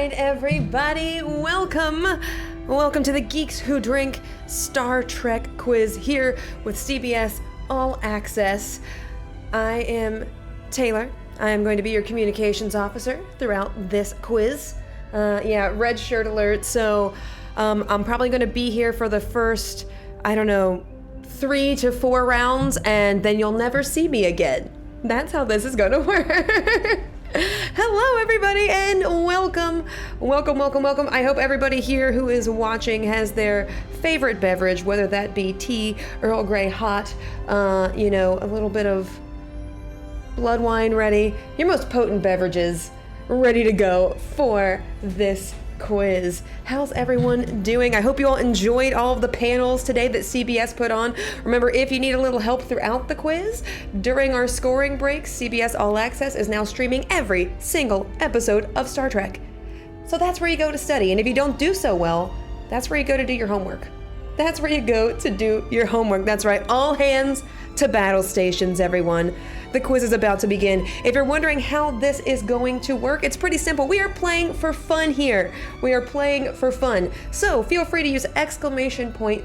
right, everybody, welcome to the Geeks Who Drink Star Trek quiz here with CBS All Access. I am Taylor. I am going to be your communications officer throughout this quiz. Red shirt alert. So I'm probably going to be here for the first, 3 to 4 rounds, and then you'll never see me again. That's how this is going to work. Hello, everybody, and welcome. I hope everybody here who is watching has their favorite beverage, whether that be tea, Earl Grey hot, a little bit of blood wine ready, your most potent beverages ready to go for this quiz. How's everyone doing? I hope you all enjoyed all of the panels today that CBS put on. Remember, if you need a little help throughout the quiz, during our scoring breaks, CBS All Access is now streaming every single episode of Star Trek. So that's where you go to study. And if you don't do so well, that's where you go to do your homework. That's right. All hands to battle stations, everyone. The quiz is about to begin. If you're wondering how this is going to work, it's pretty simple. We are playing for fun here. So feel free to use !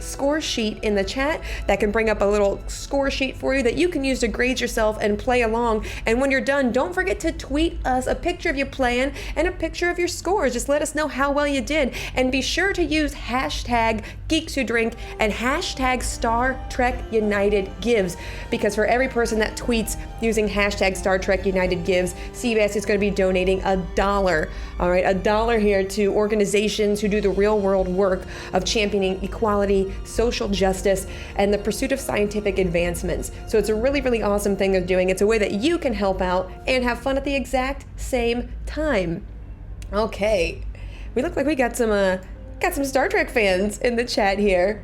score sheet in the chat. That can bring up a little score sheet for you that you can use to grade yourself and play along. And when you're done, don't forget to tweet us a picture of you playing and a picture of your scores. Just let us know how well you did. And be sure to use hashtag Geeks Who Drink and hashtag Star Trek United Gives, because for every person that tweets using hashtag Star Trek United Gives, CBS is going to be donating $1. All right, $1 here to organizations who do the real world work of championing equality, social justice, and the pursuit of scientific advancements. So it's a really, really awesome thing they're doing. It's a way that you can help out and have fun at the exact same time. Okay, we look like we got some Star Trek fans in the chat here.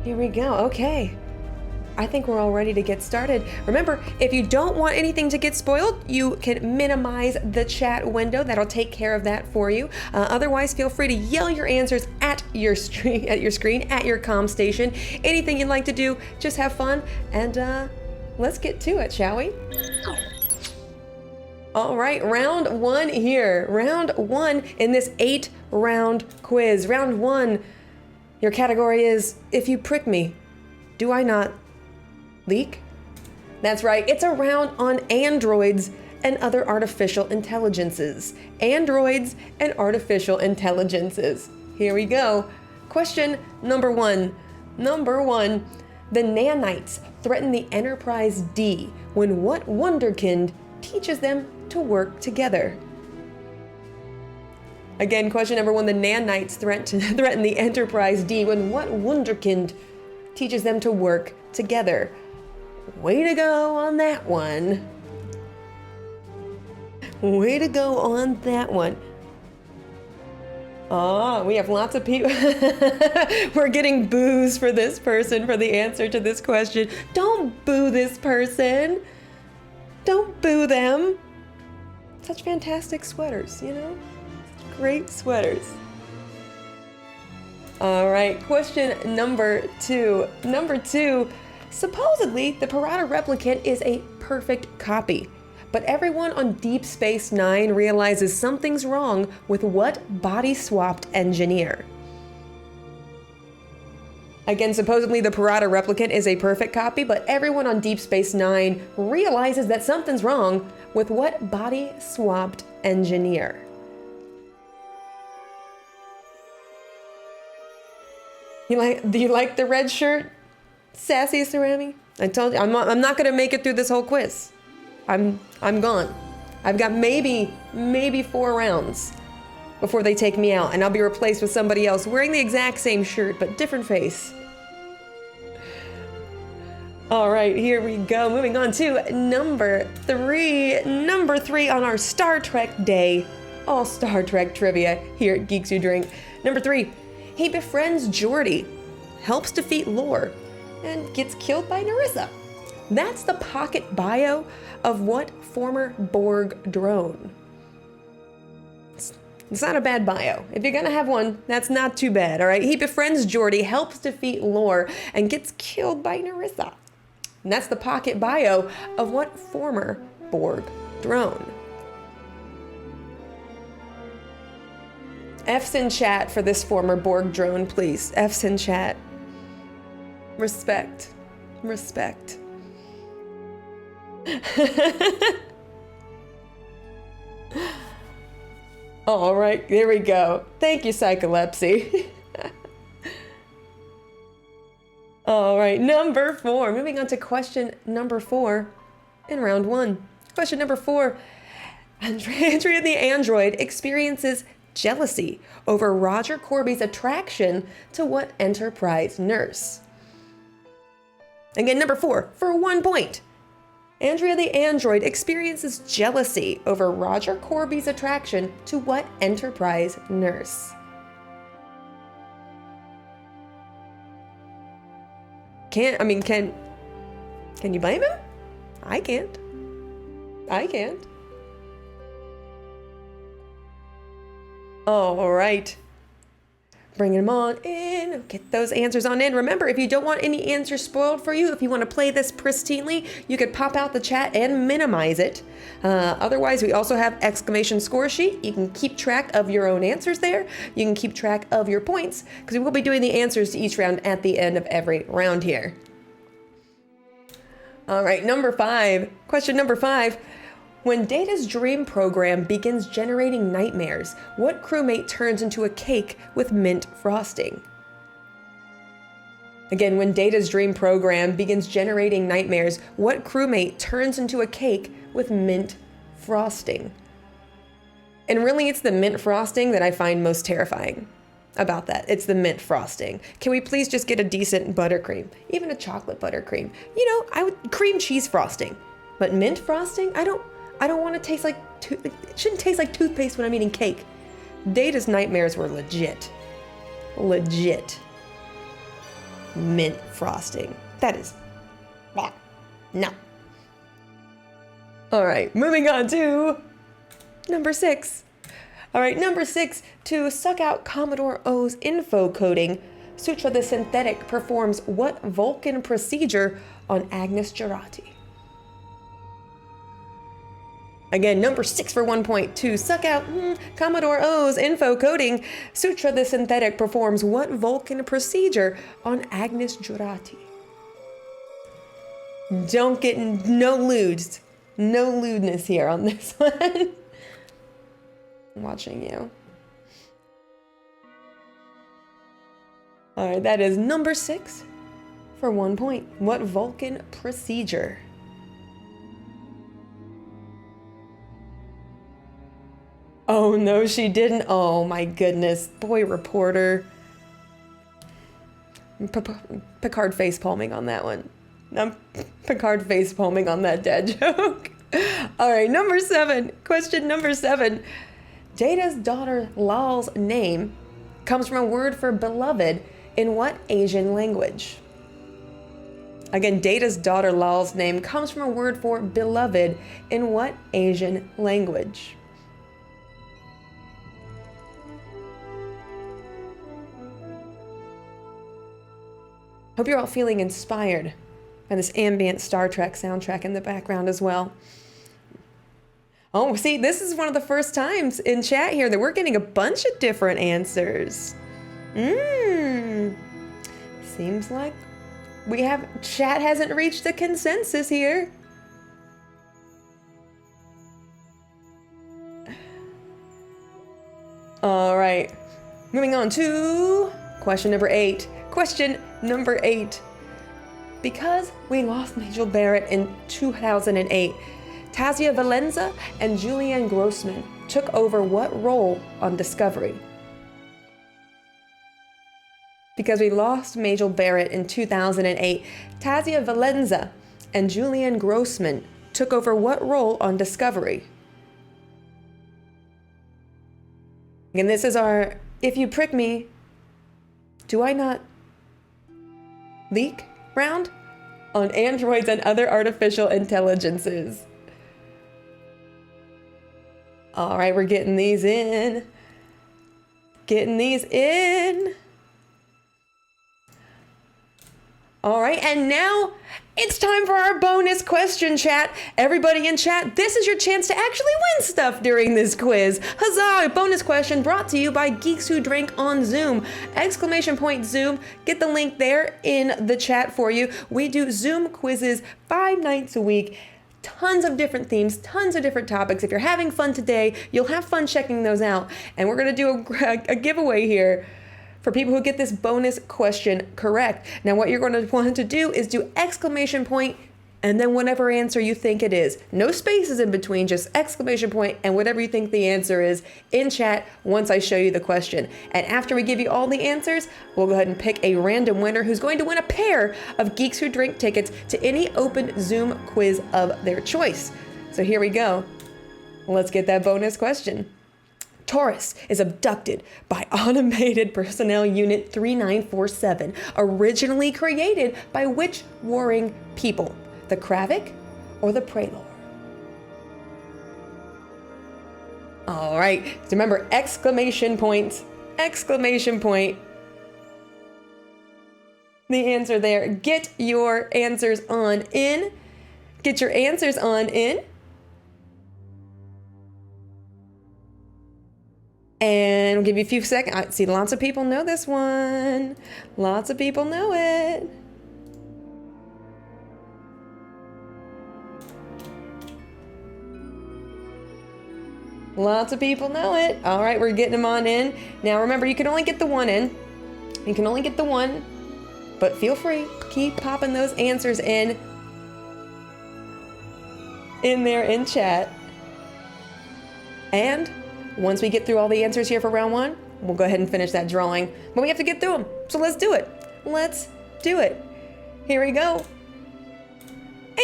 Here we go. Okay. I think we're all ready to get started. Remember, if you don't want anything to get spoiled, you can minimize the chat window. That'll take care of that for you. Otherwise, feel free to yell your answers at your screen, at your comm station. Anything you'd like to do, just have fun. And let's get to it, shall we? All right, round 1 here. Round 1 in this 8-round quiz. Round 1, your category is, if you prick me, do I not leak? That's right, it's a round on androids and other artificial intelligences. Androids and artificial intelligences. Here we go. Question number 1. The nanites threaten the Enterprise D when what wunderkind teaches them to work together? Again, question number 1. The nanites threaten the Enterprise D when what wunderkind teaches them to work together? Way to go on that one. Oh, we have lots of people. We're getting boos for this person for the answer to this question. Don't boo this person. Don't boo them. Such fantastic sweaters, Such great sweaters. All right, question number 2. Supposedly, the Pirata replicant is a perfect copy, but everyone on Deep Space Nine realizes something's wrong with what body-swapped engineer? Again, supposedly the Pirata replicant is a perfect copy, but everyone on Deep Space Nine realizes that something's wrong with what body-swapped engineer? Do you like the red shirt? Sassy Cerami? I told you, I'm not going to make it through this whole quiz. I'm gone. I've got maybe 4 rounds before they take me out, and I'll be replaced with somebody else wearing the exact same shirt, but different face. All right, here we go. Moving on to number 3. Number 3 on our Star Trek day. All Star Trek trivia here at Geeks Who Drink. Number 3, he befriends Geordi, helps defeat Lore, and gets killed by Narissa. That's the pocket bio of what former Borg drone? It's not a bad bio. If you're gonna have one, that's not too bad, all right? He befriends Geordi, helps defeat Lore, and gets killed by Narissa. And that's the pocket bio of what former Borg drone? F's in chat for this former Borg drone, please. F's in chat. Respect. Respect. All right, there we go. Thank you, Psycholepsy. All right, number 4. Moving on to question number 4 in round 1. Question number 4. Andrea the android experiences jealousy over Roger Corby's attraction to what Enterprise nurse? Again, number 4 for 1 point. Andrea the android experiences jealousy over Roger Corby's attraction to what Enterprise nurse? Can you blame him? I can't. I can't. All right. Bringing them on in. Get those answers on in. Remember, if you don't want any answers spoiled for you, if you want to play this pristinely, you could pop out the chat and minimize it. Otherwise, we also have exclamation score sheet. You can keep track of your own answers there. You can keep track of your points, because we will be doing the answers to each round at the end of every round here. All right, number 5. Question number 5. When Data's dream program begins generating nightmares, what crewmate turns into a cake with mint frosting? Again, when Data's dream program begins generating nightmares, what crewmate turns into a cake with mint frosting? And really, it's the mint frosting that I find most terrifying about that. It's the mint frosting. Can we please just get a decent buttercream? Even a chocolate buttercream. You know, I would cream cheese frosting, but mint frosting? I don't want to taste like, it shouldn't taste like toothpaste when I'm eating cake. Data's nightmares were legit. Legit. Mint frosting. That is, no. All right, moving on to number 6. All right, number 6, to suck out Commodore O's info coding, Sutra the Synthetic performs what Vulcan procedure on Agnes Jurati? Again, number 6 for 1 point. To suck out Commodore O's info coding, Sutra the Synthetic performs what Vulcan procedure on Agnes Jurati? Don't get no lewdness. No lewdness here on this one. I'm watching you. All right, that is number 6 for 1 point. What Vulcan procedure? Oh, no, she didn't. Oh, my goodness. Boy, reporter. Picard face palming on that one. Picard face palming on that dad joke. All right, number 7. Question number 7. Data's daughter Lal's name comes from a word for beloved in what Asian language? Again, Data's daughter Lal's name comes from a word for beloved in what Asian language? Hope you're all feeling inspired by this ambient Star Trek soundtrack in the background as well. Oh, see, this is one of the first times in chat here that we're getting a bunch of different answers. Seems like chat hasn't reached a consensus here. All right, moving on to question number 8. Question number 8. Because we lost Majel Barrett in 2008, Tazia Valenza and Julianne Grossman took over what role on Discovery? Because we lost Majel Barrett in 2008, Tazia Valenza and Julianne Grossman took over what role on Discovery? And this is our If You Prick Me, Do I Not Leak round on androids and other artificial intelligences. All right, we're getting these in. Getting these in. All right, and now it's time for our bonus question, chat. Everybody in chat, this is your chance to actually win stuff during this quiz. Huzzah! Bonus question brought to you by Geeks Who Drink on Zoom. Exclamation point Zoom. Get the link there in the chat for you. We do Zoom quizzes 5 nights a week. Tons of different themes, tons of different topics. If you're having fun today, you'll have fun checking those out. And we're going to do a giveaway here for people who get this bonus question correct. Now, what you're going to want to do is do exclamation point and then whatever answer you think it is. No spaces in between, just exclamation point and whatever you think the answer is in chat once I show you the question. And after we give you all the answers, we'll go ahead and pick a random winner who's going to win a pair of Geeks Who Drink tickets to any open Zoom quiz of their choice. So here we go. Let's get that bonus question. Taurus is abducted by Automated Personnel Unit 3947, originally created by which warring people? The Kravik or the Prelor? All right, so remember, exclamation points, exclamation point. The answer there. Get your answers on in. Get your answers on in. And we'll give you a few seconds. I see lots of people know this one. Lots of people know it. Lots of people know it. All right, we're getting them on in. Now remember, you can only get the one in. You can only get the one, but feel free. Keep popping those answers in there in chat. And once we get through all the answers here for round one, we'll go ahead and finish that drawing. But we have to get through them, so let's do it. Let's do it. Here we go.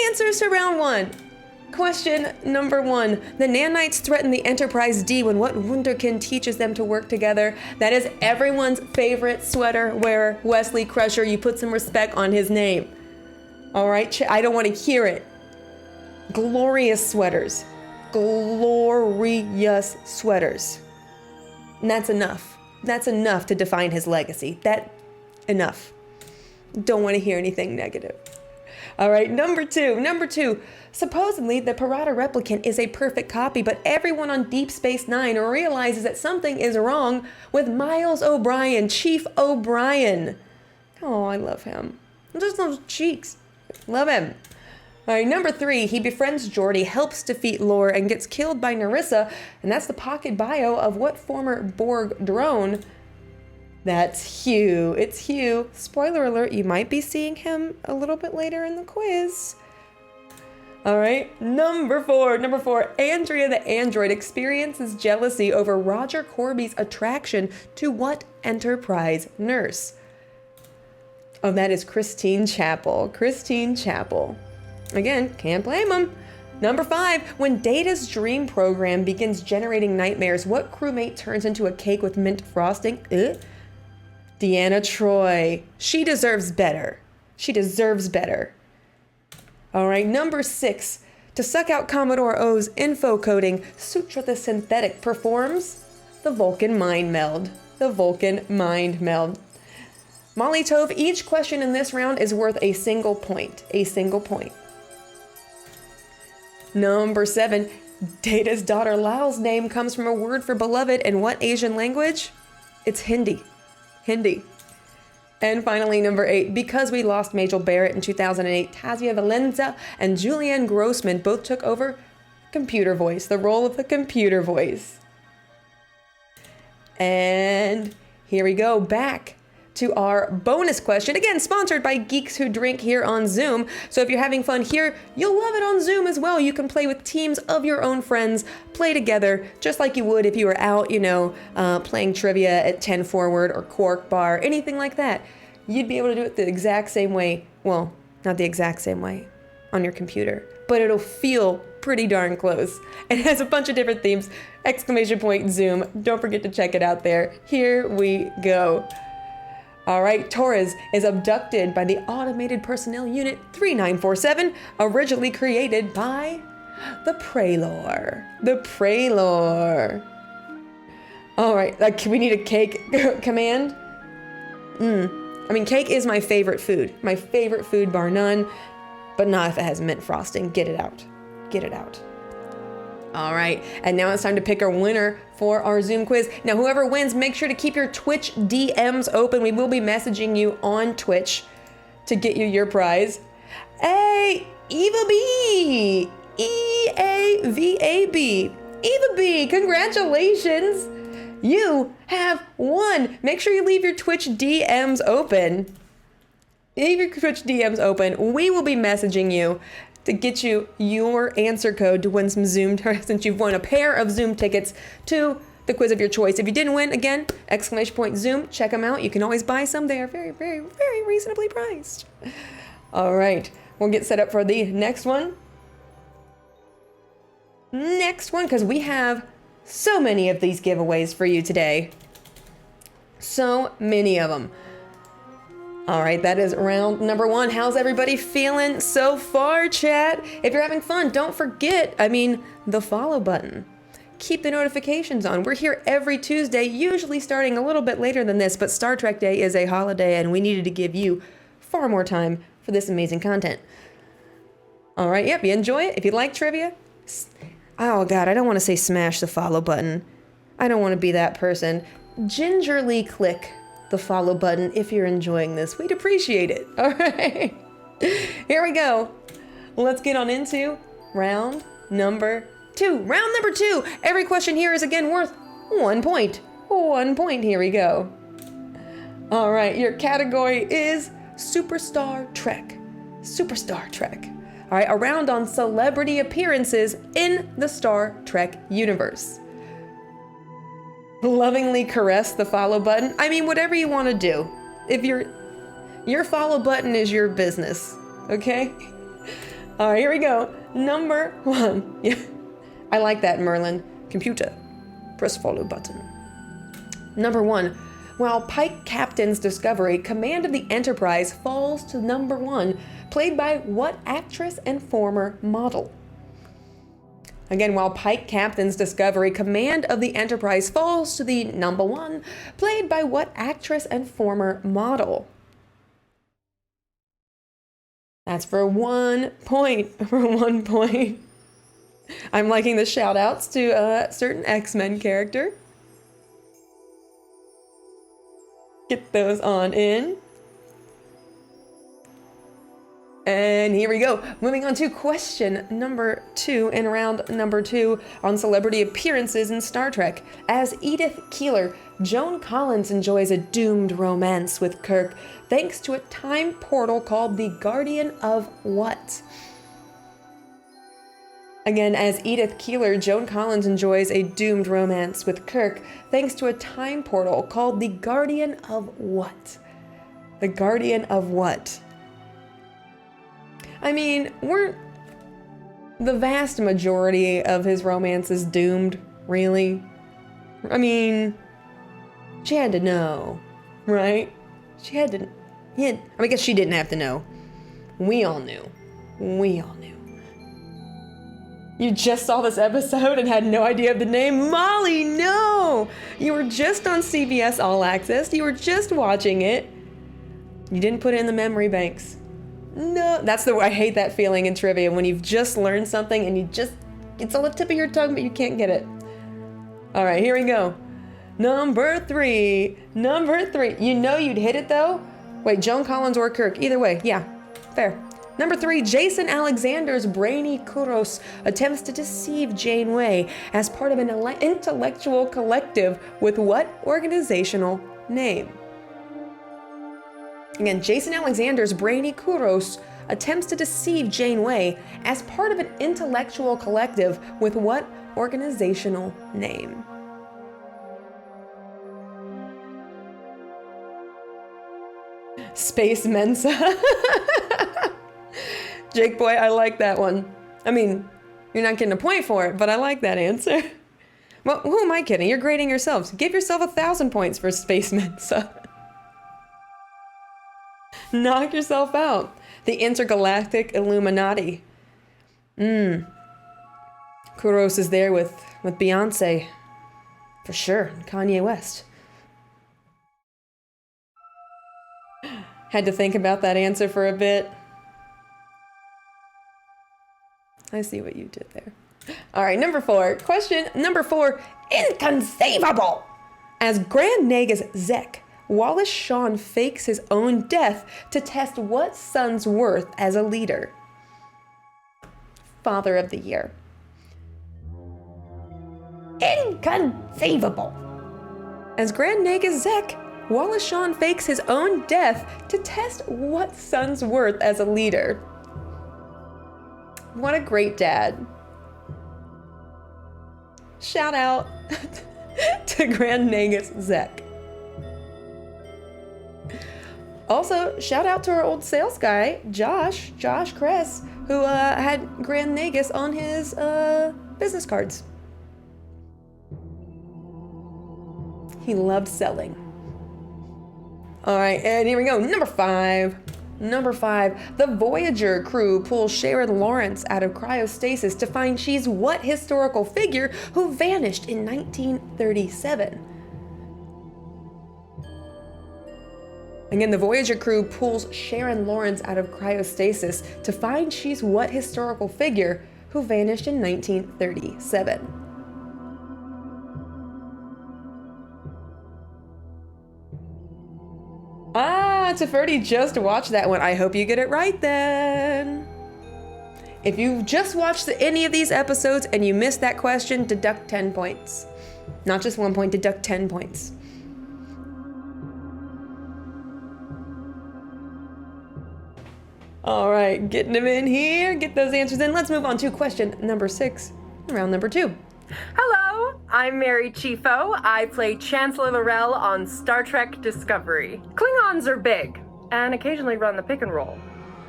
Answers to round one. Question number 1. The nanites threaten the Enterprise D when what wunderkind teaches them to work together? That is everyone's favorite sweater wearer, Wesley Crusher. You put some respect on his name. All right, I don't want to hear it. Glorious sweaters. Glorious sweaters. And that's enough. That's enough to define his legacy. Enough. Don't want to hear anything negative. All right, number two. Supposedly, the Parada replicant is a perfect copy, but everyone on Deep Space Nine realizes that something is wrong with Miles O'Brien, Chief O'Brien. Oh, I love him. Just those cheeks. Love him. All right, number 3, he befriends Geordi, helps defeat Lore, and gets killed by Narissa, and that's the pocket bio of what former Borg drone? That's Hugh. It's Hugh. Spoiler alert, you might be seeing him a little bit later in the quiz. All right, number four. Andrea the android experiences jealousy over Roger Corby's attraction to what Enterprise nurse? Oh, that is Christine Chapel. Christine Chapel. Again, can't blame him. Number 5, when Data's dream program begins generating nightmares, what crewmate turns into a cake with mint frosting? Deanna Troi. She deserves better. She deserves better. All right, number 6, to suck out Commodore O's info coding, Sutra the Synthetic performs the Vulcan Mind Meld. The Vulcan Mind Meld. Molly Tove, each question in this round is worth a single point. A single point. Number 7, Data's daughter Lal's name comes from a word for beloved in what Asian language? It's Hindi. Hindi. And finally, number 8, because we lost Majel Barrett in 2008, Tazia Valenza and Julianne Grossman both took over computer voice, the role of the computer voice. And here we go, back to our bonus question. Again, sponsored by Geeks Who Drink here on Zoom. So if you're having fun here, you'll love it on Zoom as well. You can play with teams of your own friends, play together, just like you would if you were out, playing trivia at 10 Forward or Quark Bar, anything like that. You'd be able to do it the exact same way. Well, not the exact same way on your computer, but it'll feel pretty darn close. It has a bunch of different themes. Exclamation point Zoom. Don't forget to check it out there. Here we go. All right, Torres is abducted by the Automated Personnel Unit 3947, originally created by the Prelor. The Prelor. All right, we need a cake command. I mean, cake is my favorite food. My favorite food, bar none. But not if it has mint frosting. Get it out. Get it out. All right, and now it's time to pick our winner for our Zoom quiz. Now, whoever wins, make sure to keep your Twitch DMs open. We will be messaging you on Twitch to get you your prize. Hey, Eva B! E-A-V-A-B. Eva B, congratulations! You have won. Make sure you leave your Twitch DMs open. Leave your Twitch DMs open. We will be messaging you to get you your answer code to win some Zoom, since you've won a pair of Zoom tickets to the quiz of your choice. If you didn't win, again, !Zoom, check them out. You can always buy some. They are very, very, very reasonably priced. All right, we'll get set up for the next one. Because we have so many of these giveaways for you today. So many of them. All right, that is round number 1. How's everybody feeling so far, chat? If you're having fun, don't forget, the follow button. Keep the notifications on. We're here every Tuesday, usually starting a little bit later than this, but Star Trek Day is a holiday and we needed to give you far more time for this amazing content. All right, yep, you enjoy it? If you like trivia, oh God, I don't want to say smash the follow button. I don't want to be that person. Gingerly click the follow button if you're enjoying this. We'd appreciate it. All right, here we go. Let's get on into round number 2. Round number 2. Every question here is again worth 1 point. 1 point. Here we go. All right, your category is Superstar Trek. Superstar Trek. All right, a round on celebrity appearances in the Star Trek universe. Lovingly caress the follow button. Whatever you want to do. If your follow button is your business, okay? All right, here we go. Number 1. Yeah, I like that, Merlin. Computer, press follow button. Number 1. While Pike captains Discovery, command of the Enterprise falls to number 1, played by what actress and former model? Again, while Pike captains Discovery, command of the Enterprise falls to the number 1, played by what actress and former model? That's for 1 point. For 1 point. I'm liking the shout outs to a certain X-Men character. Get those on in. And here we go. Moving on to question number 2 in round number 2 on celebrity appearances in Star Trek. As Edith Keeler, Joan Collins enjoys a doomed romance with Kirk thanks to a time portal called the Guardian of what? Again, as Edith Keeler, Joan Collins enjoys a doomed romance with Kirk thanks to a time portal called the Guardian of what? The Guardian of what? Weren't the vast majority of his romances doomed, really? She had to know, right? She had to, I guess she didn't have to know. We all knew. We all knew. You just saw this episode and had no idea of the name? Molly, no! You were just on CBS All Access. You were just watching it. You didn't put it in the memory banks. No, I hate that feeling in trivia when you've just learned something and it's on the tip of your tongue, but you can't get it. All right, here we go. Number 3. You know you'd hit it though? Wait, Joan Collins or Kirk? Either way, yeah, fair. Number 3, Jason Alexander's brainy Kuros attempts to deceive Janeway as part of an intellectual collective with what organizational name? Again, Jason Alexander's brainy Kuros attempts to deceive Janeway as part of an intellectual collective with what organizational name? Space Mensa. Jake boy, I like that one. You're not getting a point for it, but I like that answer. Well, who am I kidding? You're grading yourselves. Give yourself 1,000 points for Space Mensa. Knock yourself out. The Intergalactic Illuminati. Kuros is there with Beyonce. For sure. Kanye West. Had to think about that answer for a bit. I see what you did there. All right, number 4. Question number 4. Inconceivable! As Grand Nagus Zek, Wallace Shawn fakes his own death to test what son's worth as a leader. Father of the Year. Inconceivable! As Grand Nagus Zek, Wallace Shawn fakes his own death to test what son's worth as a leader. What a great dad. Shout out to Grand Nagus Zek. Also, shout out to our old sales guy, Josh Kress, who had Grand Nagus on his business cards. He loved selling. All right, and here we go. Number 5. Number 5. The Voyager crew pulls Sharon Lawrence out of cryostasis to find she's what historical figure who vanished in 1937. Again, the Voyager crew pulls Sharon Lawrence out of cryostasis to find she's what historical figure who vanished in 1937. Teferi just watched that one. I hope you get it right then. If you just watched any of these episodes and you missed that question, deduct 10 points. Not just 1 point, deduct 10 points. All right, getting them in here. Get those answers in. Let's move on to question number 6, round number 2. Hello, I'm Mary Chieffo. I play Chancellor Laurel on Star Trek Discovery. Klingons are big and occasionally run the pick and roll.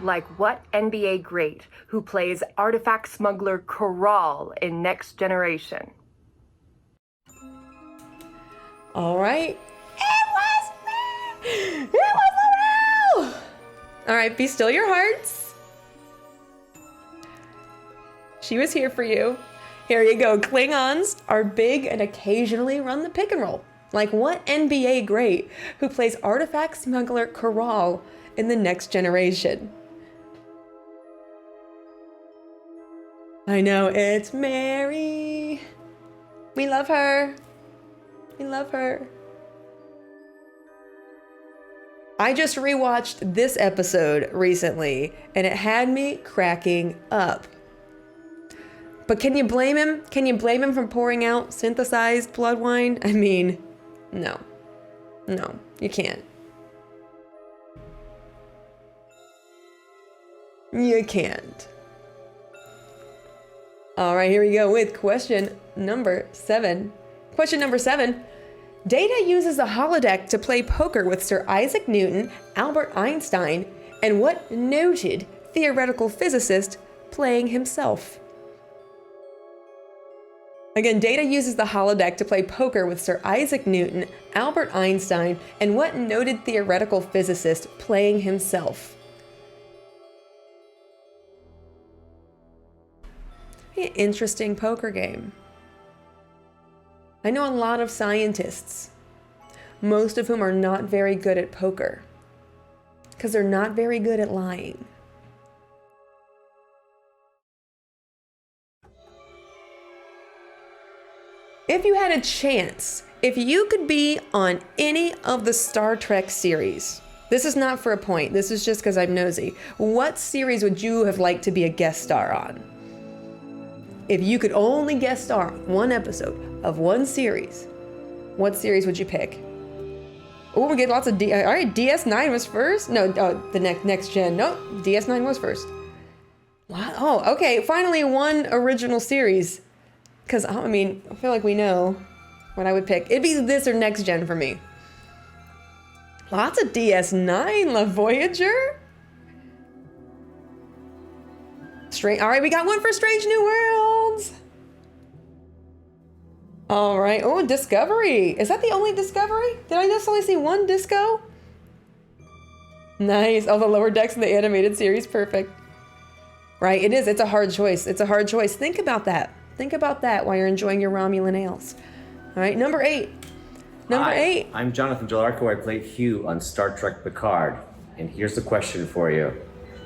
Like what NBA great who plays artifact smuggler Corral in Next Generation? All right. It was me! It was Laurel! All right, be still your hearts. She was here for you. Here you go. Klingons are big and occasionally run the pick and roll. Like what NBA great who plays artifact smuggler Corral in the Next Generation? I know, it's Mary. We love her. We love her. I just rewatched this episode recently and it had me cracking up. But can you blame him? Can you blame him for pouring out synthesized blood wine? I mean, no. No, you can't. You can't. All right, here we go with question number 7. Question number 7. Data uses the holodeck to play poker with Sir Isaac Newton, Albert Einstein, and what noted theoretical physicist playing himself? Again, Data uses the holodeck to play poker with Sir Isaac Newton, Albert Einstein, and what noted theoretical physicist playing himself? An interesting poker game. I know a lot of scientists, most of whom are not very good at poker, because they're not very good at lying. If you had a chance, if you could be on any of the Star Trek series, this is not for a point, this is just because I'm nosy, what series would you have liked to be a guest star on? If you could only guest star on one episode of one series, what series would you pick? Oh, we get lots of all right, DS9 was first? No, the next gen. No, DS9 was first. Wow. Oh, okay. Finally, one original series. Because, I mean, I feel like we know what I would pick. It'd be this or next gen for me. Lots of DS9, love Voyager. All right, we got one for Strange New Worlds. All right. Oh, Discovery. Is that the only Discovery? Did I just only see one Disco? Nice. Oh, the lower decks in the animated series. Perfect. Right. It is. It's a hard choice. It's a hard choice. Think about that. Think about that while you're enjoying your Romulan ales. All right. Number 8. Number 8. I'm Jonathan Delarco. I play Hugh on Star Trek Picard. And here's the question for you.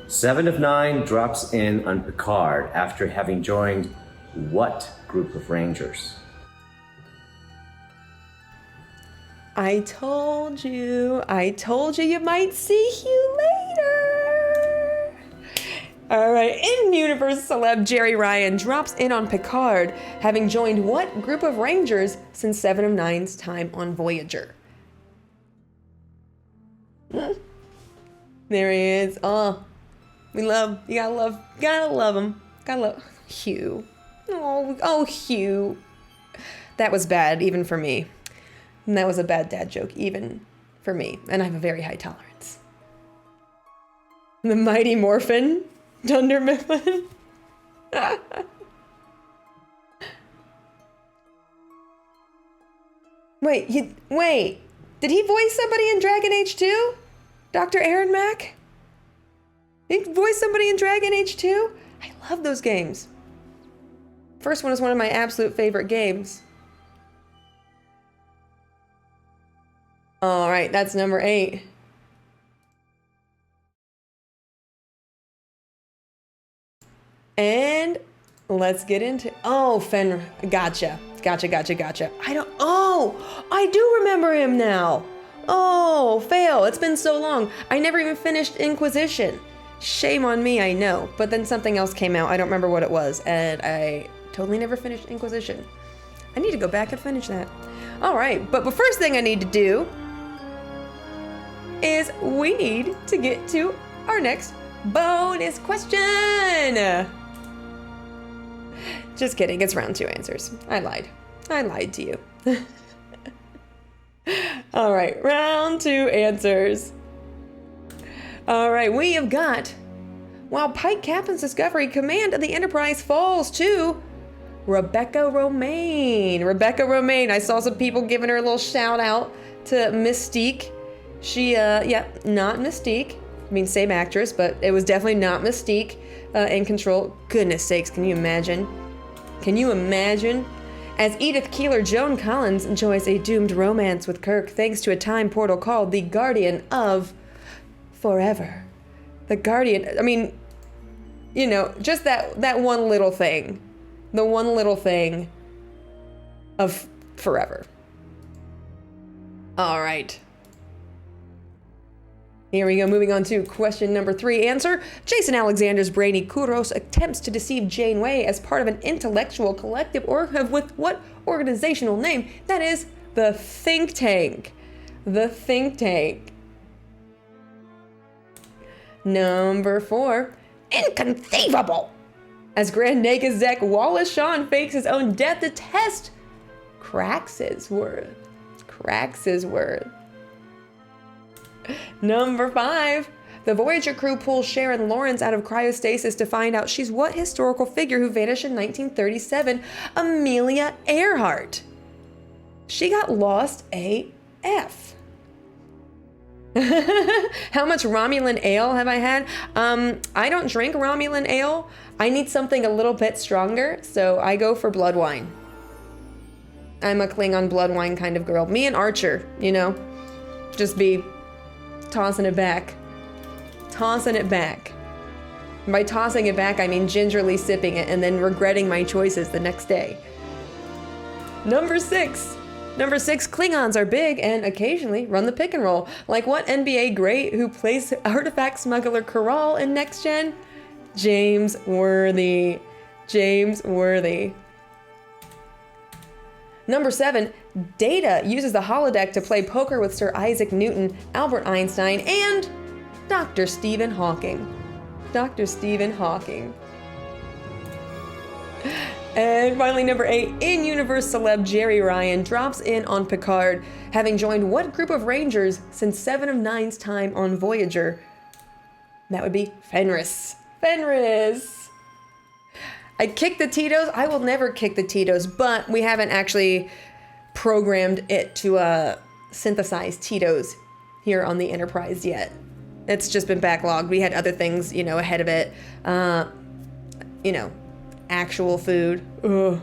7 of 9 drops in on Picard after having joined what group of Rangers? I told you you might see Hugh later. All right, in-universe celeb Jerry Ryan drops in on Picard, having joined what group of Rangers since 7 of 9's time on Voyager? There he is. Oh, you gotta love him. Gotta love Hugh. Oh, Hugh. That was bad, even for me. And that was a bad dad joke, even for me. And I have a very high tolerance. The Mighty Morphin, Dunder Mifflin. Wait. Did he voice somebody in Dragon Age 2? Dr. Aaron Mack? He voiced somebody in Dragon Age 2? I love those games. First one is one of my absolute favorite games. All right, that's number 8. And let's get into, Fenrir. Gotcha. I do remember him now. Oh, fail. It's been so long. I never even finished Inquisition. Shame on me, I know. But then something else came out. I don't remember what it was. And I totally never finished Inquisition. I need to go back and finish that. All right, but the first thing I need to do is we need to get to our next bonus question. Just kidding, it's round 2 answers. I lied to you. All right, round 2 answers. All right, we have got, while Pike Captain's discovery, command of the Enterprise falls to Rebecca Romaine. I saw some people giving her a little shout out to Mystique. She, not Mystique. I mean, same actress, but it was definitely not Mystique in Control. Goodness sakes, can you imagine? As Edith Keeler, Joan Collins enjoys a doomed romance with Kirk thanks to a time portal called the Guardian of Forever. The Guardian, I mean, just that one little thing. The one little thing of forever. All right. Here we go, moving on to question number 3. Answer: Jason Alexander's brainy Kuros attempts to deceive Janeway as part of an intellectual collective with what organizational name? That is the Think Tank. The Think Tank. Number 4. Inconceivable! As Grand Nagus Zek Wallace Shawn fakes his own death to test Crax's worth. Number 5. The Voyager crew pulls Sharon Lawrence out of cryostasis to find out she's what historical figure who vanished in 1937? Amelia Earhart. She got lost AF. How much Romulan ale have I had? I don't drink Romulan ale. I need something a little bit stronger, so I go for blood wine. I'm a Klingon blood wine kind of girl. Me and Archer, just be tossing it back. And by tossing it back, I mean gingerly sipping it and then regretting my choices the next day. Number 6, Klingons are big and occasionally run the pick and roll. Like what NBA great who plays artifact smuggler Corral in Next Gen? James Worthy. Number 7, Data uses the holodeck to play poker with Sir Isaac Newton, Albert Einstein, and Dr. Stephen Hawking. And finally, number 8, in-universe celeb Jerry Ryan drops in on Picard, having joined what group of Rangers since 7 of 9's time on Voyager? That would be Fenris. I kicked the Tito's. I will never kick the Tito's, but we haven't actually programmed it to synthesize Tito's here on the Enterprise yet. It's just been backlogged. We had other things, ahead of it. Actual food. Ugh.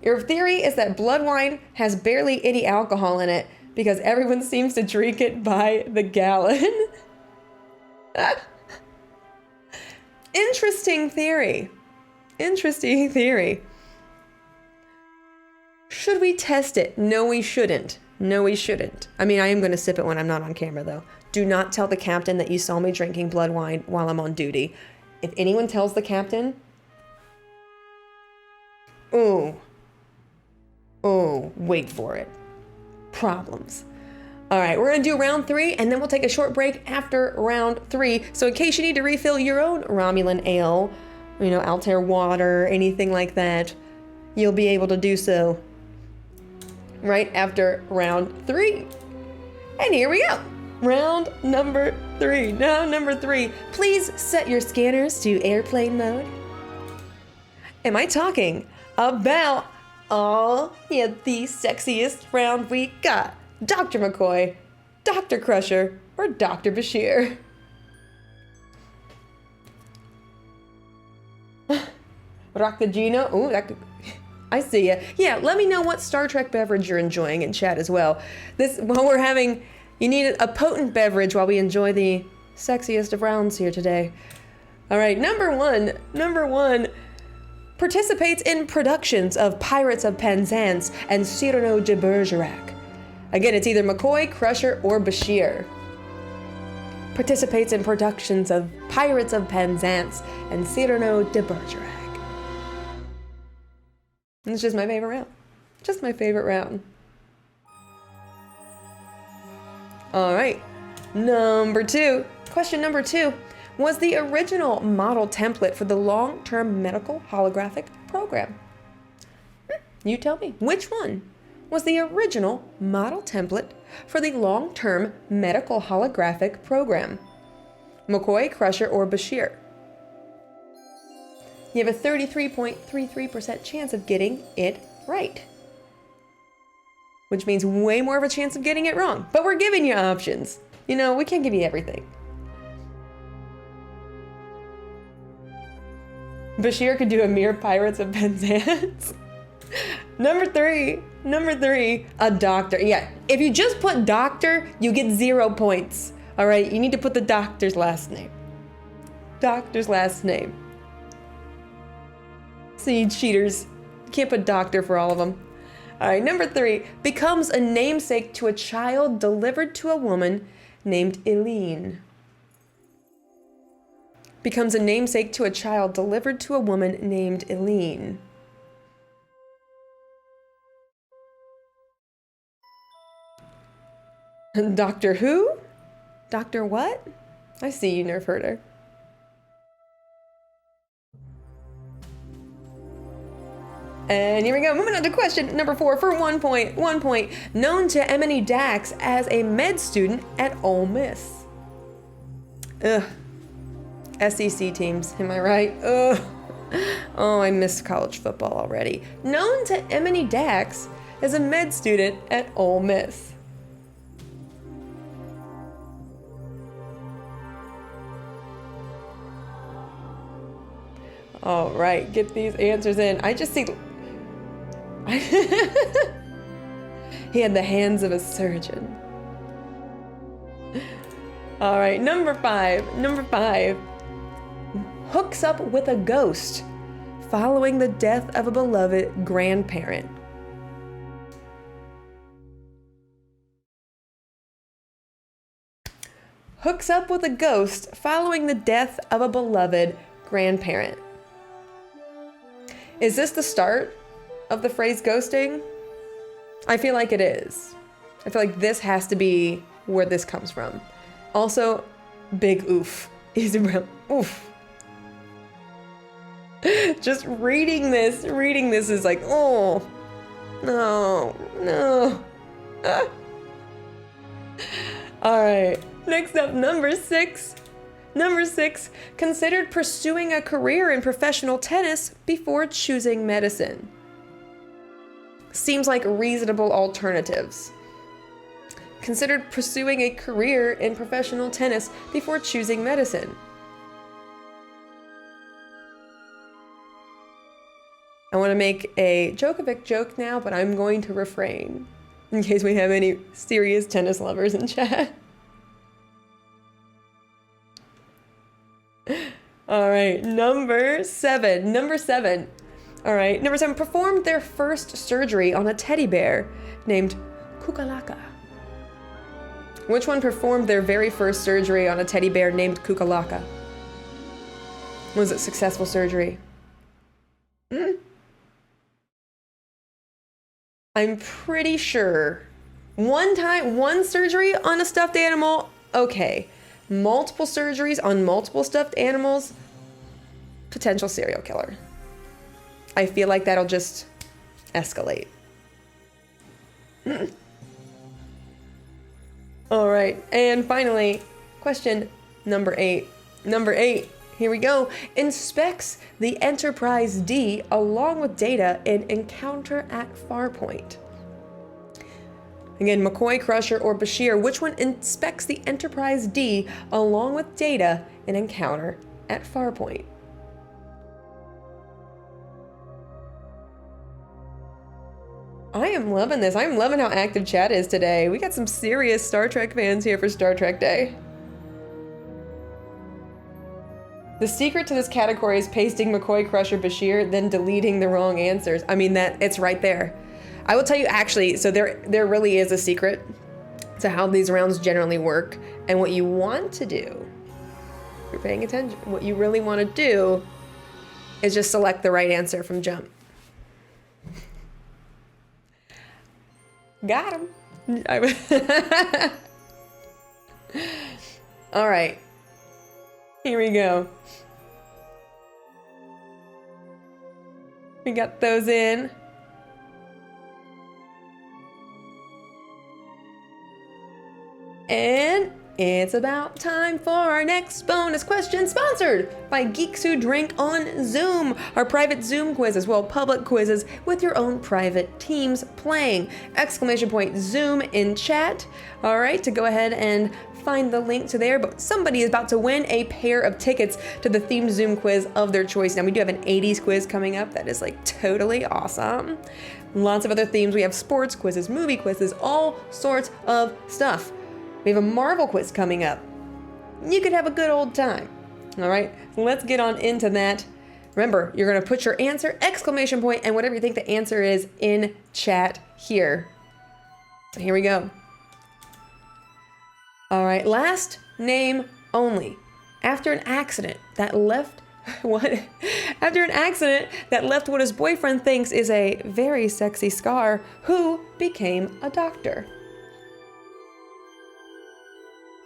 Your theory is that blood wine has barely any alcohol in it because everyone seems to drink it by the gallon. Interesting theory. Interesting theory. Should we test it? No, we shouldn't. No, we shouldn't. I mean, I am going to sip it when I'm not on camera, though. Do not tell the captain that you saw me drinking blood wine while I'm on duty. If anyone tells the captain... Oh, wait for it. Problems. All right, we're going to do round 3, and then we'll take a short break after round 3. So in case you need to refill your own Romulan ale, you know, Altair water, anything like that, you'll be able to do so right after round 3. And here we go. Round number 3. Now, number 3. Please set your scanners to airplane mode. Am I talking about, the sexiest round we got? Dr. McCoy, Dr. Crusher, or Dr. Bashir? Rock the Gino. Ooh, that could... I see ya. Yeah, let me know what Star Trek beverage you're enjoying in chat as well. You need a potent beverage while we enjoy the sexiest of rounds here today. All right, number one, participates in productions of Pirates of Penzance and Cyrano de Bergerac. Again, it's either McCoy, Crusher, or Bashir. Participates in productions of Pirates of Penzance and Cyrano de Bergerac. It's just my favorite round. Just my favorite round. All right. Number 2. Question number 2. Was the original model template for the long-term medical holographic program? You tell me. Which one was the original model template for the long-term medical holographic program? McCoy, Crusher, or Bashir? You have a 33.33% chance of getting it right. Which means way more of a chance of getting it wrong. But we're giving you options. You know, we can't give you everything. Bashir could do a mere Pirates of Penzance. Number three, a doctor. Yeah, if you just put doctor, you get 0 points. All right, you need to put the doctor's last name. Doctor's last name. See, cheaters. You can't put doctor for all of them. All right, number 3, becomes a namesake to a child delivered to a woman named Eileen. Becomes a namesake to a child delivered to a woman named Eileen. Doctor who? Doctor what? I see you, nerf herder. And here we go, moving on to question number 4 for 1 point. 1 point. Known to Emily Dax as a med student at Ole Miss. Ugh. SEC teams, am I right? Ugh. Oh, I miss college football already. Known to Emily Dax as a med student at Ole Miss. All right, get these answers in. I just see... He had the hands of a surgeon. All right, number 5. Number 5. Hooks up with a ghost following the death of a beloved grandparent. Hooks up with a ghost following the death of a beloved grandparent. Is this the start of the phrase ghosting? I feel like it is. I feel like this has to be where this comes from. Also, big oof. Isabel, oof. Just reading this is like, oh, no. All right, next up, number 6. Number 6, considered pursuing a career in professional tennis before choosing medicine. Seems like reasonable alternatives. Considered pursuing a career in professional tennis before choosing medicine. I want to make a Djokovic joke now, but I'm going to refrain. In case we have any serious tennis lovers in chat. All right, number seven. All right, number 7 performed their first surgery on a teddy bear named Kukalaka. Which one performed their very first surgery on a teddy bear named Kukalaka? Was it successful surgery? I'm pretty sure. One surgery on a stuffed animal, okay. Multiple surgeries on multiple stuffed animals, potential serial killer. I feel like that'll just escalate. All right, and finally, question number 8. Number 8, here we go. Inspects the Enterprise D along with data in Encounter at Farpoint. Again, McCoy, Crusher, or Bashir, which one inspects the Enterprise D along with data in Encounter at Farpoint? I am loving this. I'm loving how active chat is today. We got some serious Star Trek fans here for Star Trek Day. The secret to this category is pasting McCoy, Crusher, Bashir, then deleting the wrong answers. I mean, it's right there. I will tell you actually, so there really is a secret to how these rounds generally work. And what you want to do, if you're paying attention, what you really want to do is just select the right answer from jump. Got him. All right. Here we go. We got those in. And it's about time for our next bonus question, sponsored by Geeks Who Drink on Zoom. Our private Zoom quizzes, well, public quizzes with your own private teams playing. !Zoom in chat. All right, to go ahead and find the link to there, but somebody is about to win a pair of tickets to the themed Zoom quiz of their choice. Now, we do have an 80s quiz coming up that is like totally awesome. Lots of other themes. We have sports quizzes, movie quizzes, all sorts of stuff. We have a Marvel quiz coming up. You could have a good old time. All right, let's get on into that. Remember, you're going to put your answer, ! And whatever you think the answer is in chat here. So here we go. All right, last name only. After an accident that left what his boyfriend thinks is a very sexy scar, who became a doctor?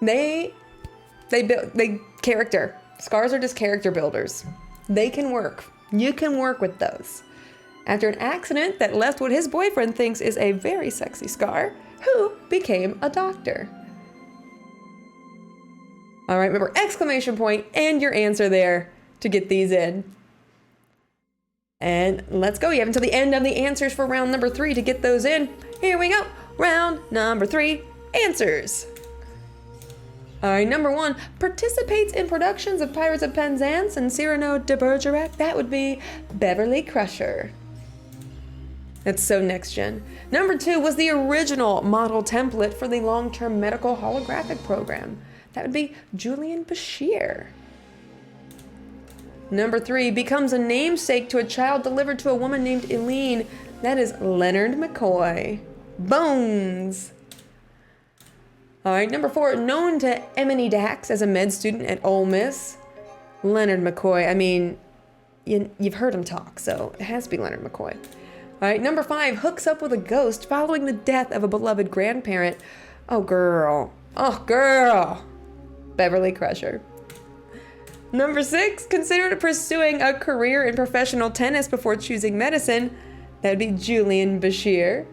They character. Scars are just character builders. They can work. You can work with those. After an accident that left what his boyfriend thinks is a very sexy scar, who became a doctor? All right, remember, ! And your answer there to get these in. And let's go. You have until the end of the answers for round number 3 to get those in. Here we go. Round number 3, answers. All right, number 1, participates in productions of Pirates of Penzance and Cyrano de Bergerac. That would be Beverly Crusher. That's so next gen. Number 2 was the original model template for the long-term medical holographic program. That would be Julian Bashir. Number 3, becomes a namesake to a child delivered to a woman named Eileen. That is Leonard McCoy. Bones. All right, number 4, known to Emily Dax as a med student at Ole Miss. Leonard McCoy. I mean, you've heard him talk, so it has to be Leonard McCoy. All right, number 5, hooks up with a ghost following the death of a beloved grandparent. Oh, girl. Beverly Crusher. Number 6, considered pursuing a career in professional tennis before choosing medicine. That would be Julian Bashir.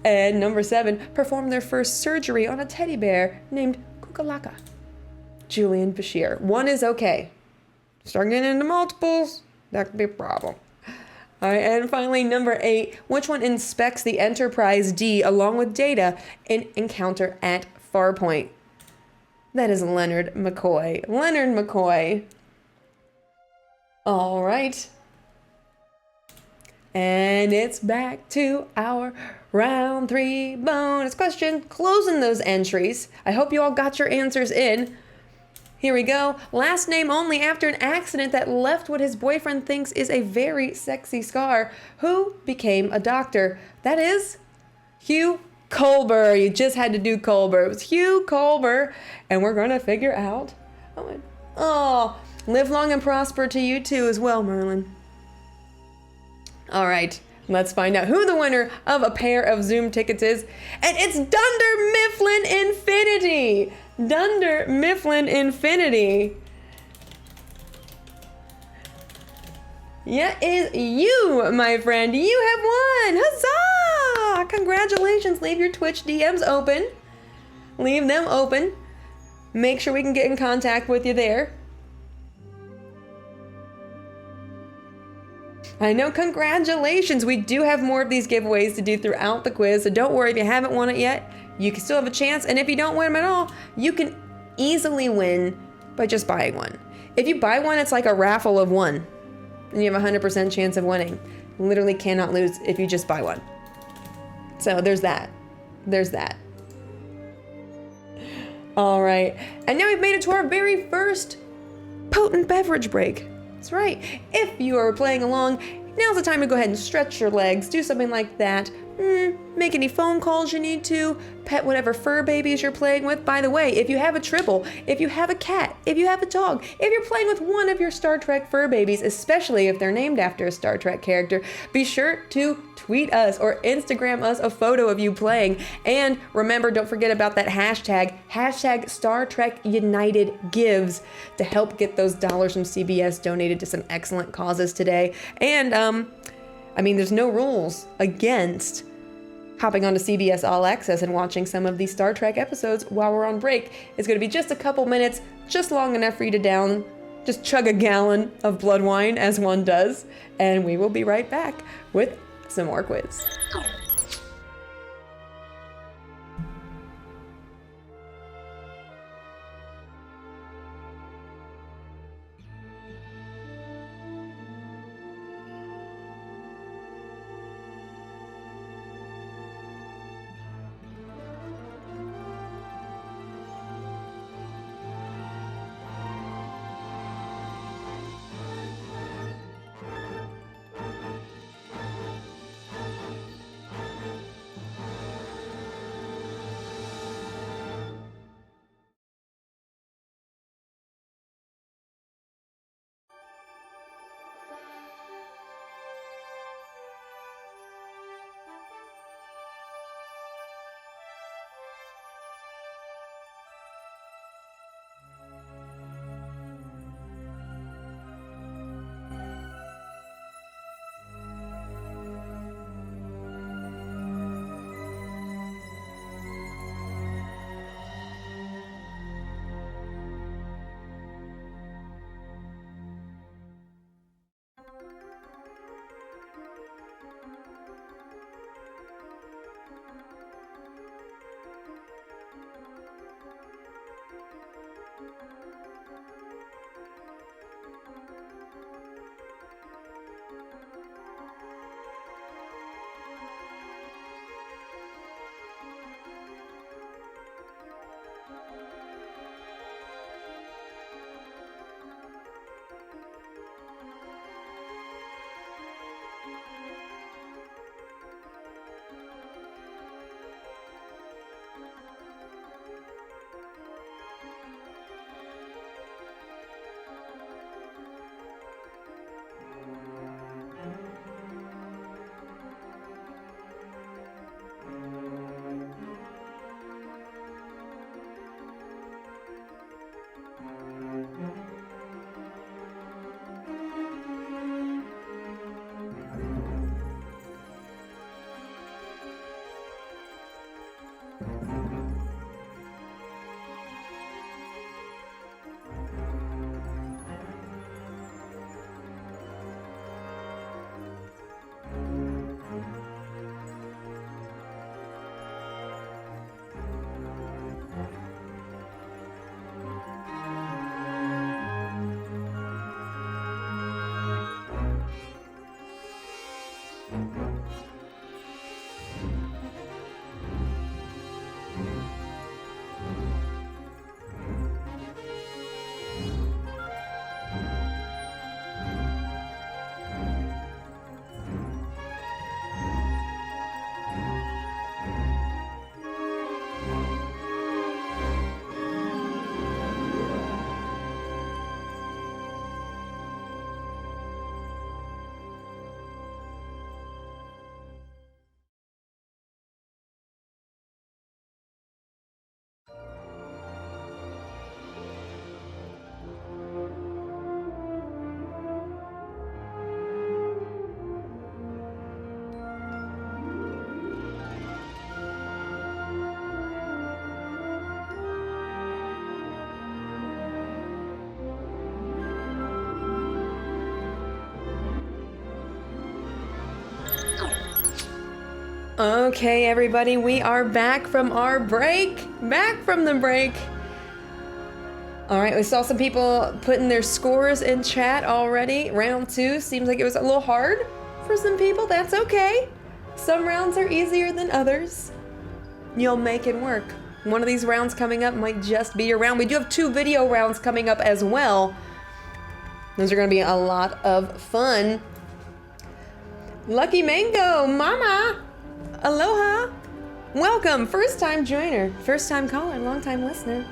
And number 7, performed their first surgery on a teddy bear named Kukalaka. Julian Bashir. 1 is okay. Start getting into multiples, that could be a problem. All right, and finally, number 8, which one inspects the Enterprise D along with data in Encounter at Farpoint? That is Leonard McCoy. Leonard McCoy. All right. And it's back to our round 3 bonus question. Closing those entries. I hope you all got your answers in. Here we go. Last name only after an accident that left what his boyfriend thinks is a very sexy scar. Who became a doctor? That is Hugh Culber. You just had to do Culber. It was Hugh Culber. And we're going to figure out. Oh, live long and prosper to you too as well, Merlin. All right, let's find out who the winner of a pair of Zoom tickets is. And it's Dunder Mifflin Infinity. Dunder Mifflin Infinity. Yeah, is you, my friend. You have won. Huzzah! Congratulations. Leave your Twitch DMs open. Leave them open. Make sure we can get in contact with you there. I know, congratulations. We do have more of these giveaways to do throughout the quiz, so don't worry if you haven't won it yet. You can still have a chance, and if you don't win them at all, you can easily win by just buying one. If you buy one, it's like a raffle of one, and you have a 100% chance of winning. Literally cannot lose if you just buy one. So there's that. There's that. All right, and now we've made it to our very first potent beverage break. That's right. If you are playing along, now's the time to go ahead and stretch your legs, do something like that. Make any phone calls you need to, pet whatever fur babies you're playing with. By the way, if you have a tribble, if you have a cat, if you have a dog, if you're playing with one of your Star Trek fur babies, especially if they're named after a Star Trek character, be sure to tweet us or Instagram us a photo of you playing. And remember, don't forget about that hashtag Star Trek United Gives, to help get those dollars from CBS donated to some excellent causes today. And there's no rules against hopping onto CBS All Access and watching some of these Star Trek episodes while we're on break. It's going to be just a couple minutes, just long enough for you to just chug a gallon of blood wine as one does, and we will be right back with some more quiz. Okay, everybody, we are back from our break. Back from the break. All right, we saw some people putting their scores in chat already. Round 2 seems like it was a little hard for some people. That's okay. Some rounds are easier than others. You'll make it work. One of these rounds coming up might just be your round. We do have 2 video rounds coming up as well. Those are going to be a lot of fun. Lucky Mango, Mama, aloha. Welcome, first time joiner, first time caller, long time listener.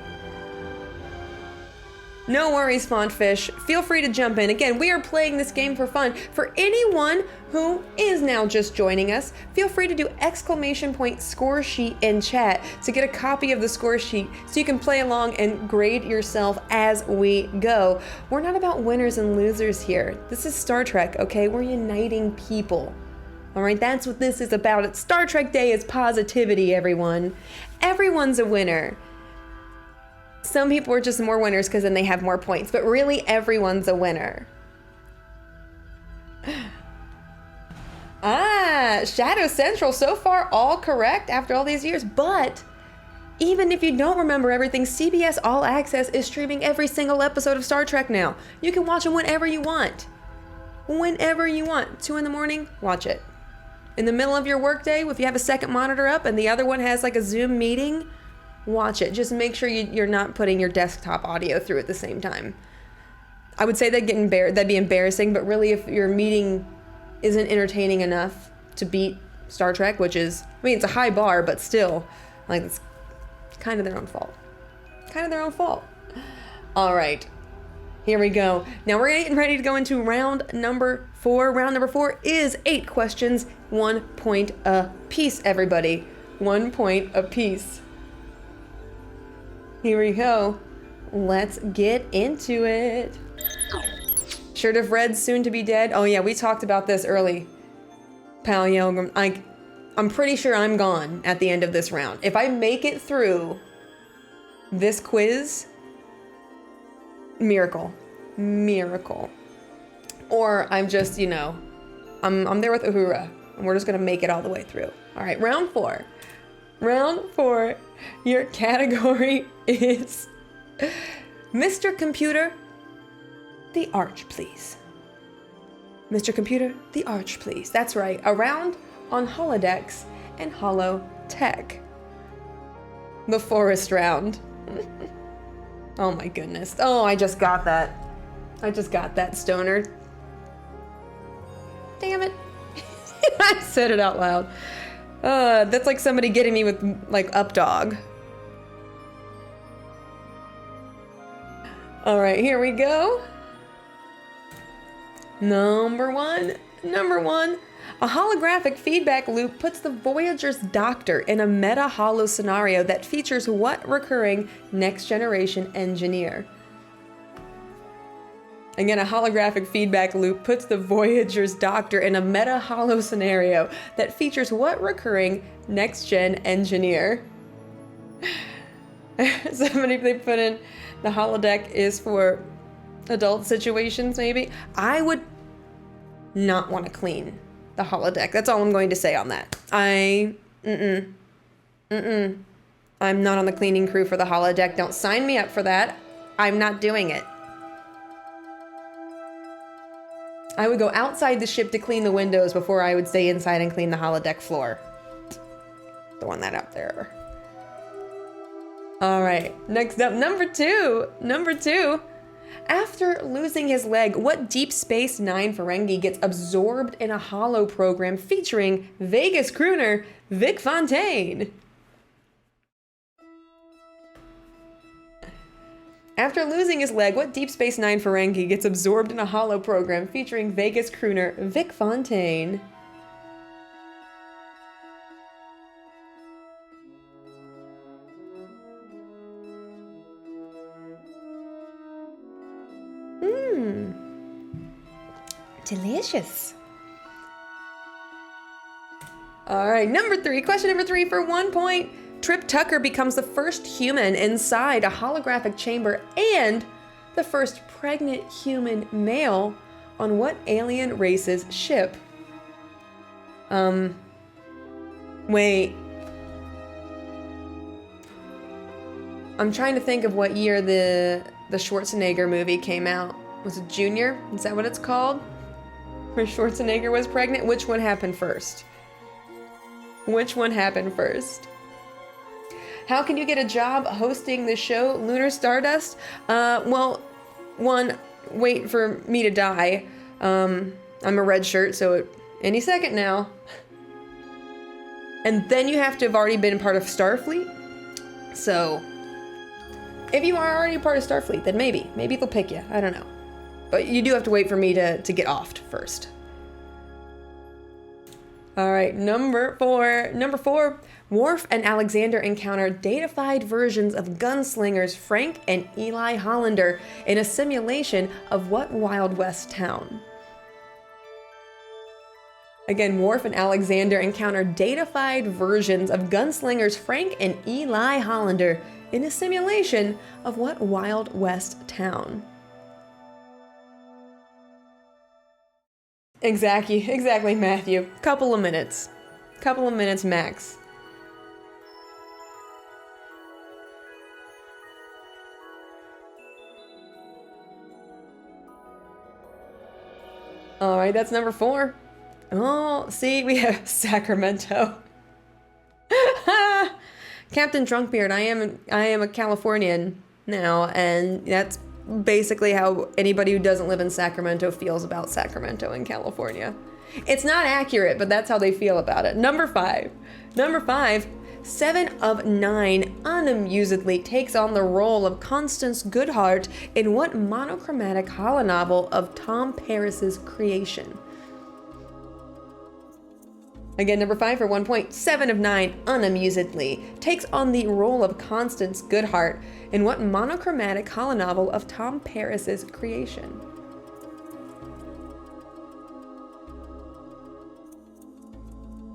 No worries, Fontfish. Feel free to jump in. Again, we are playing this game for fun. For anyone who is now just joining us, feel free to do !score sheet in chat to get a copy of the score sheet so you can play along and grade yourself as we go. We're not about winners and losers here. This is Star Trek, okay? We're uniting people. All right, that's what this is about. It's Star Trek Day is positivity, everyone. Everyone's a winner. Some people are just more winners because then they have more points, but really everyone's a winner. Shadow Central, so far all correct after all these years, but even if you don't remember everything, CBS All Access is streaming every single episode of Star Trek now. You can watch them whenever you want. Whenever you want. 2 in the morning, watch it. In the middle of your workday, if you have a second monitor up and the other one has like a Zoom meeting, watch it. Just make sure you're not putting your desktop audio through at the same time. I would say that'd be embarrassing, but really if your meeting isn't entertaining enough to beat Star Trek, which is, I mean, it's a high bar, but still, like, it's kind of their own fault. Kind of their own fault. All right, here we go. Now we're getting ready to go into round number 4. Round number 4 is 8 questions, 1 point apiece, everybody. 1 point apiece. Here we go. Let's get into it. Shirt of Red, soon to be dead. Oh yeah, we talked about this early. Pal Yelgrim, I'm pretty sure I'm gone at the end of this round. If I make it through this quiz, miracle. Miracle. Or I'm just, you know, I'm there with Uhura, and we're just gonna make it all the way through. All right, round 4. Round 4. Your category is Mr. Computer, the arch, please. Mr. Computer, the arch, please. That's right, a round on holodecks and holotech. The forest round. Oh my goodness. Oh, I just got that. I just got that, stoner. Damn it. I said it out loud. That's like somebody getting me with, like, Updog. All right, here we go. Number one. A holographic feedback loop puts the Voyager's doctor in a meta-holo scenario that features what recurring next-generation engineer? Again, a holographic feedback loop puts the Voyager's doctor in a meta-holo scenario that features what recurring next-gen engineer? Somebody, they put in the holodeck is for adult situations, maybe. I would not want to clean the holodeck. That's all I'm going to say on that. I'm not on the cleaning crew for the holodeck. Don't sign me up for that. I'm not doing it. I would go outside the ship to clean the windows before I would stay inside and clean the holodeck floor. Throwing that out there. All right, next up, number two. After losing his leg, what Deep Space Nine Ferengi gets absorbed in a holo program featuring Vegas crooner Vic Fontaine? After losing his leg, what Deep Space Nine Ferengi gets absorbed in a holo program featuring Vegas crooner Vic Fontaine? Delicious. All right, question number 3 for 1 point. Trip Tucker becomes the first human inside a holographic chamber and the first pregnant human male on what alien race's ship? Wait. I'm trying to think of what year the Schwarzenegger movie came out. Was it Junior? Is that what it's called? Where Schwarzenegger was pregnant? Which one happened first? Which one happened first? How can you get a job hosting the show Lunar Stardust? Well, one, wait for me to die. I'm a red shirt, so any second now. And then you have to have already been part of Starfleet. So, if you are already part of Starfleet, then maybe they'll pick you. I don't know. But you do have to wait for me to get offed first. All right, number four. Worf and Alexander encounter datafied versions of gunslingers Frank and Eli Hollander in a simulation of what Wild West town? Again, Worf and Alexander encounter datafied versions of gunslingers Frank and Eli Hollander in a simulation of what Wild West town? Exactly, Matthew. Couple of minutes max. All right, that's number 4. Oh, see, we have Sacramento. Captain Drunkbeard, I am a Californian now, and that's basically how anybody who doesn't live in Sacramento feels about Sacramento in California. It's not accurate, but that's how they feel about it. Number 5, 7 of 9 unamusedly takes on the role of Constance Goodhart in what monochromatic holonovel of Tom Paris's creation? Again, number 5 for 1 point. 7 of 9 unamusedly takes on the role of Constance Goodhart in what monochromatic holonovel of Tom Paris's creation?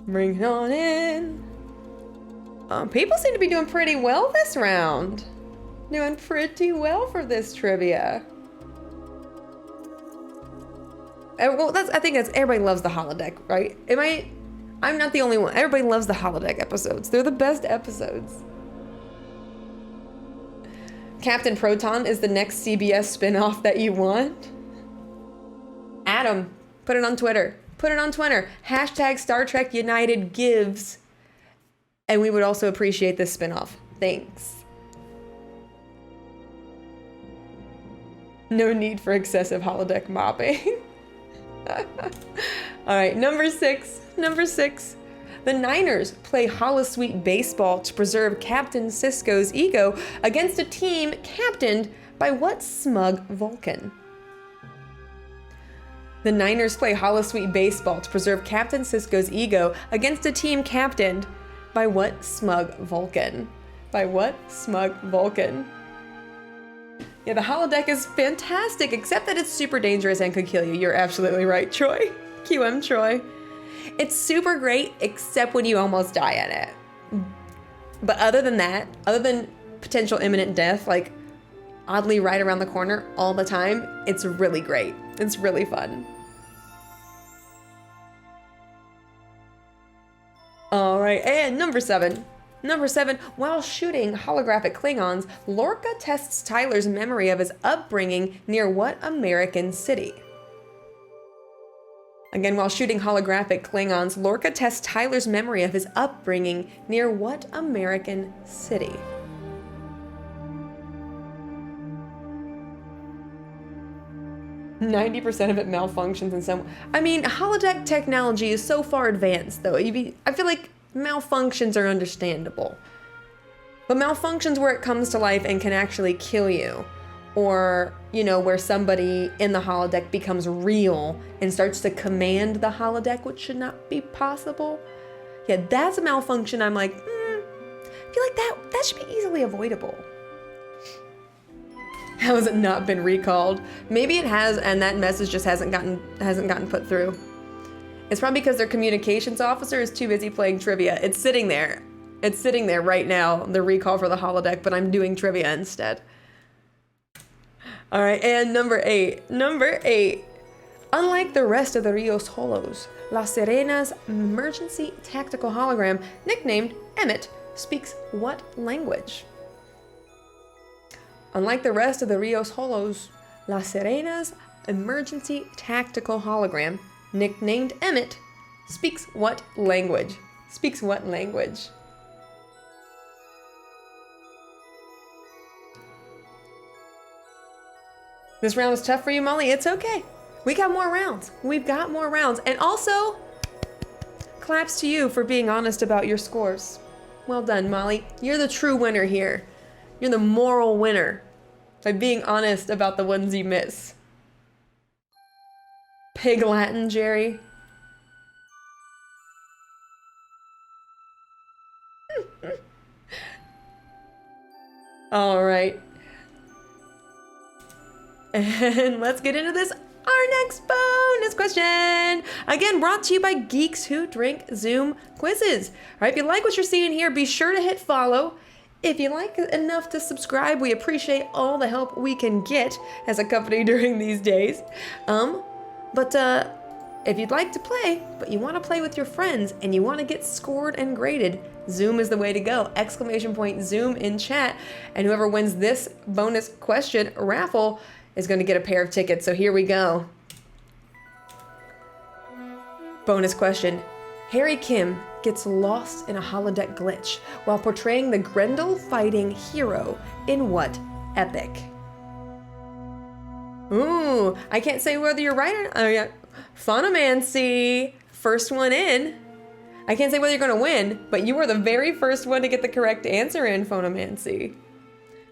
Bring it on in. People seem to be doing pretty well this round. Doing pretty well for this trivia. Well, I think that's everybody loves the holodeck, right? I'm not the only one. Everybody loves the holodeck episodes. They're the best episodes. Captain Proton is the next CBS spinoff that you want. Adam, put it on Twitter. Hashtag Star Trek United gives. And we would also appreciate this spinoff. Thanks. No need for excessive holodeck mopping. All right, number 6. The Niners play holosuite baseball to preserve Captain Sisko's ego against a team captained by what smug Vulcan? The Niners play holosuite baseball to preserve Captain Sisko's ego against a team captained by what smug Vulcan? Yeah, the holodeck is fantastic, except that it's super dangerous and could kill you. You're absolutely right, Troy. QM Troy. It's super great, except when you almost die in it. But other than that, other than potential imminent death, like oddly right around the corner all the time, it's really great. It's really fun. All right, and number 7. While shooting holographic Klingons, Lorca tests Tyler's memory of his upbringing near what American city? Again, while shooting holographic Klingons, Lorca tests Tyler's memory of his upbringing near what American city? %90 of it malfunctions in some... I mean, holodeck technology is so far advanced, though. I feel like malfunctions are understandable. But malfunctions where it comes to life and can actually kill you, or, you know, where somebody in the holodeck becomes real and starts to command the holodeck, which should not be possible. Yeah, that's a malfunction. I'm like, I feel like that should be easily avoidable. How has it not been recalled? Maybe it has, and that message just hasn't gotten put through. It's probably because their communications officer is too busy playing trivia. It's sitting there. It's sitting there right now, the recall for the holodeck, but I'm doing trivia instead. All right, and number 8. Unlike the rest of the Rios Holos, La Serena's emergency tactical hologram, nicknamed Emmett, speaks what language? Unlike the rest of the Rios Holos, La Serena's emergency tactical hologram, nicknamed Emmett, speaks what language? Speaks what language? This round was tough for you, Molly. It's okay. We got more rounds. We've got more rounds. And also, claps to you for being honest about your scores. Well done, Molly. You're the true winner here. You're the moral winner by being honest about the ones you miss. Pig Latin, Jerry. All right. And let's get into this. Our next bonus question, again brought to you by Geeks Who Drink Zoom Quizzes. All right, if you like what you're seeing here, be sure to hit follow. If you like enough to subscribe, we appreciate all the help we can get as a company during these days. But if you'd like to play, but you want to play with your friends and you want to get scored and graded, Zoom is the way to go. Exclamation point Zoom in chat, and whoever wins this bonus question raffle is going to get a pair of tickets. So here we go. Bonus question. Harry Kim gets lost in a holodeck glitch while portraying the Grendel fighting hero in what epic? Ooh, I can't say whether you're right or not. Oh, yeah. Phonomancy, first one in. I can't say whether you're going to win, but you were the very first one to get the correct answer in, Phonomancy.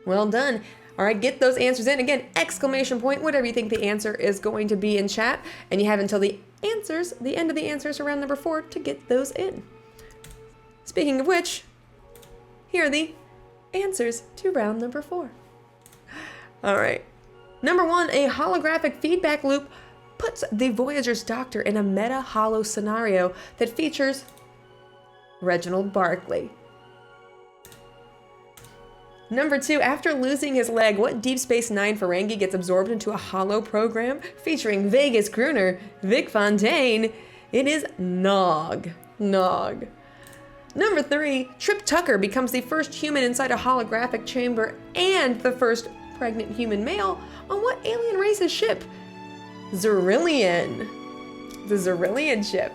Well done. All right, get those answers in. Again, exclamation point, whatever you think the answer is going to be in chat. And you have until the end of the answers around number 4 to get those in. Speaking of which, here are the answers to round number 4. All right. Number 1, a holographic feedback loop puts the Voyager's doctor in a meta-holo scenario that features Reginald Barclay. Number 2, after losing his leg, what Deep Space Nine Ferengi gets absorbed into a holo program featuring Vegas crooner Vic Fontaine? It is Nog. Nog. Number 3, Trip Tucker becomes the first human inside a holographic chamber and the first pregnant human male on what alien race's ship? Zerillian. The Zerillian ship.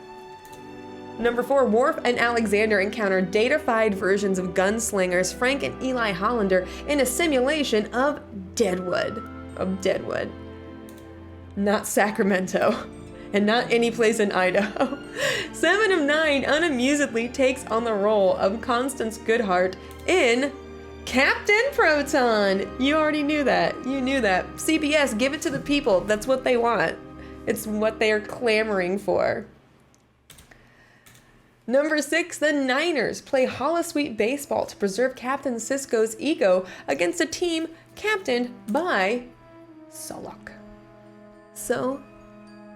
Number 4, Worf and Alexander encounter datafied versions of gunslingers Frank and Eli Hollander in a simulation of Deadwood. Not Sacramento. And not any place in Idaho. 7 of 9 unamusedly takes on the role of Constance Goodhart in Captain Proton. You already knew that. You knew that. CBS, give it to the people. That's what they want. It's what they are clamoring for. Number 6, the Niners play holosuite baseball to preserve Captain Sisko's ego against a team captained by Solok. So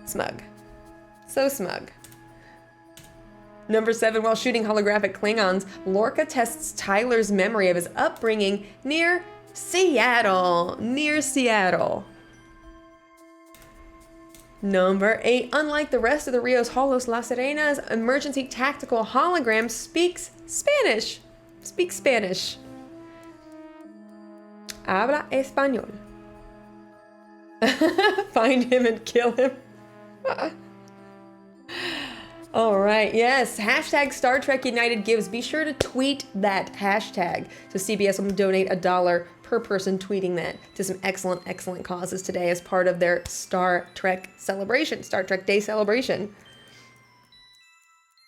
smug. So smug. Number 7, while shooting holographic Klingons, Lorca tests Tyler's memory of his upbringing near Seattle. Number 8, unlike the rest of the Rios Holos, La Serena's emergency tactical hologram speaks Spanish. Habla español. Find him and kill him. All right, yes, hashtag Star Trek United Gives. Be sure to tweet that hashtag. So CBS will donate $1 per person tweeting that to some excellent causes today as part of their Star Trek celebration, Star Trek Day celebration.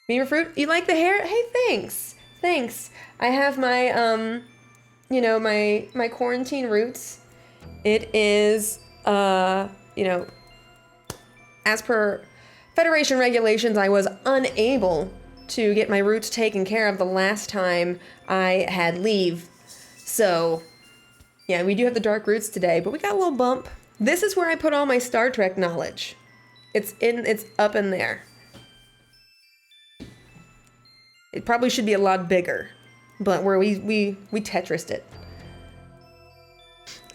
Beaver Fruit, you like the hair? Hey, thanks. I have my, my quarantine roots. It is, as per Federation regulations, I was unable to get my roots taken care of the last time I had leave. So, yeah, we do have the dark roots today, but we got a little bump. This is where I put all my Star Trek knowledge. It's up in there. It probably should be a lot bigger, but where we Tetrised it.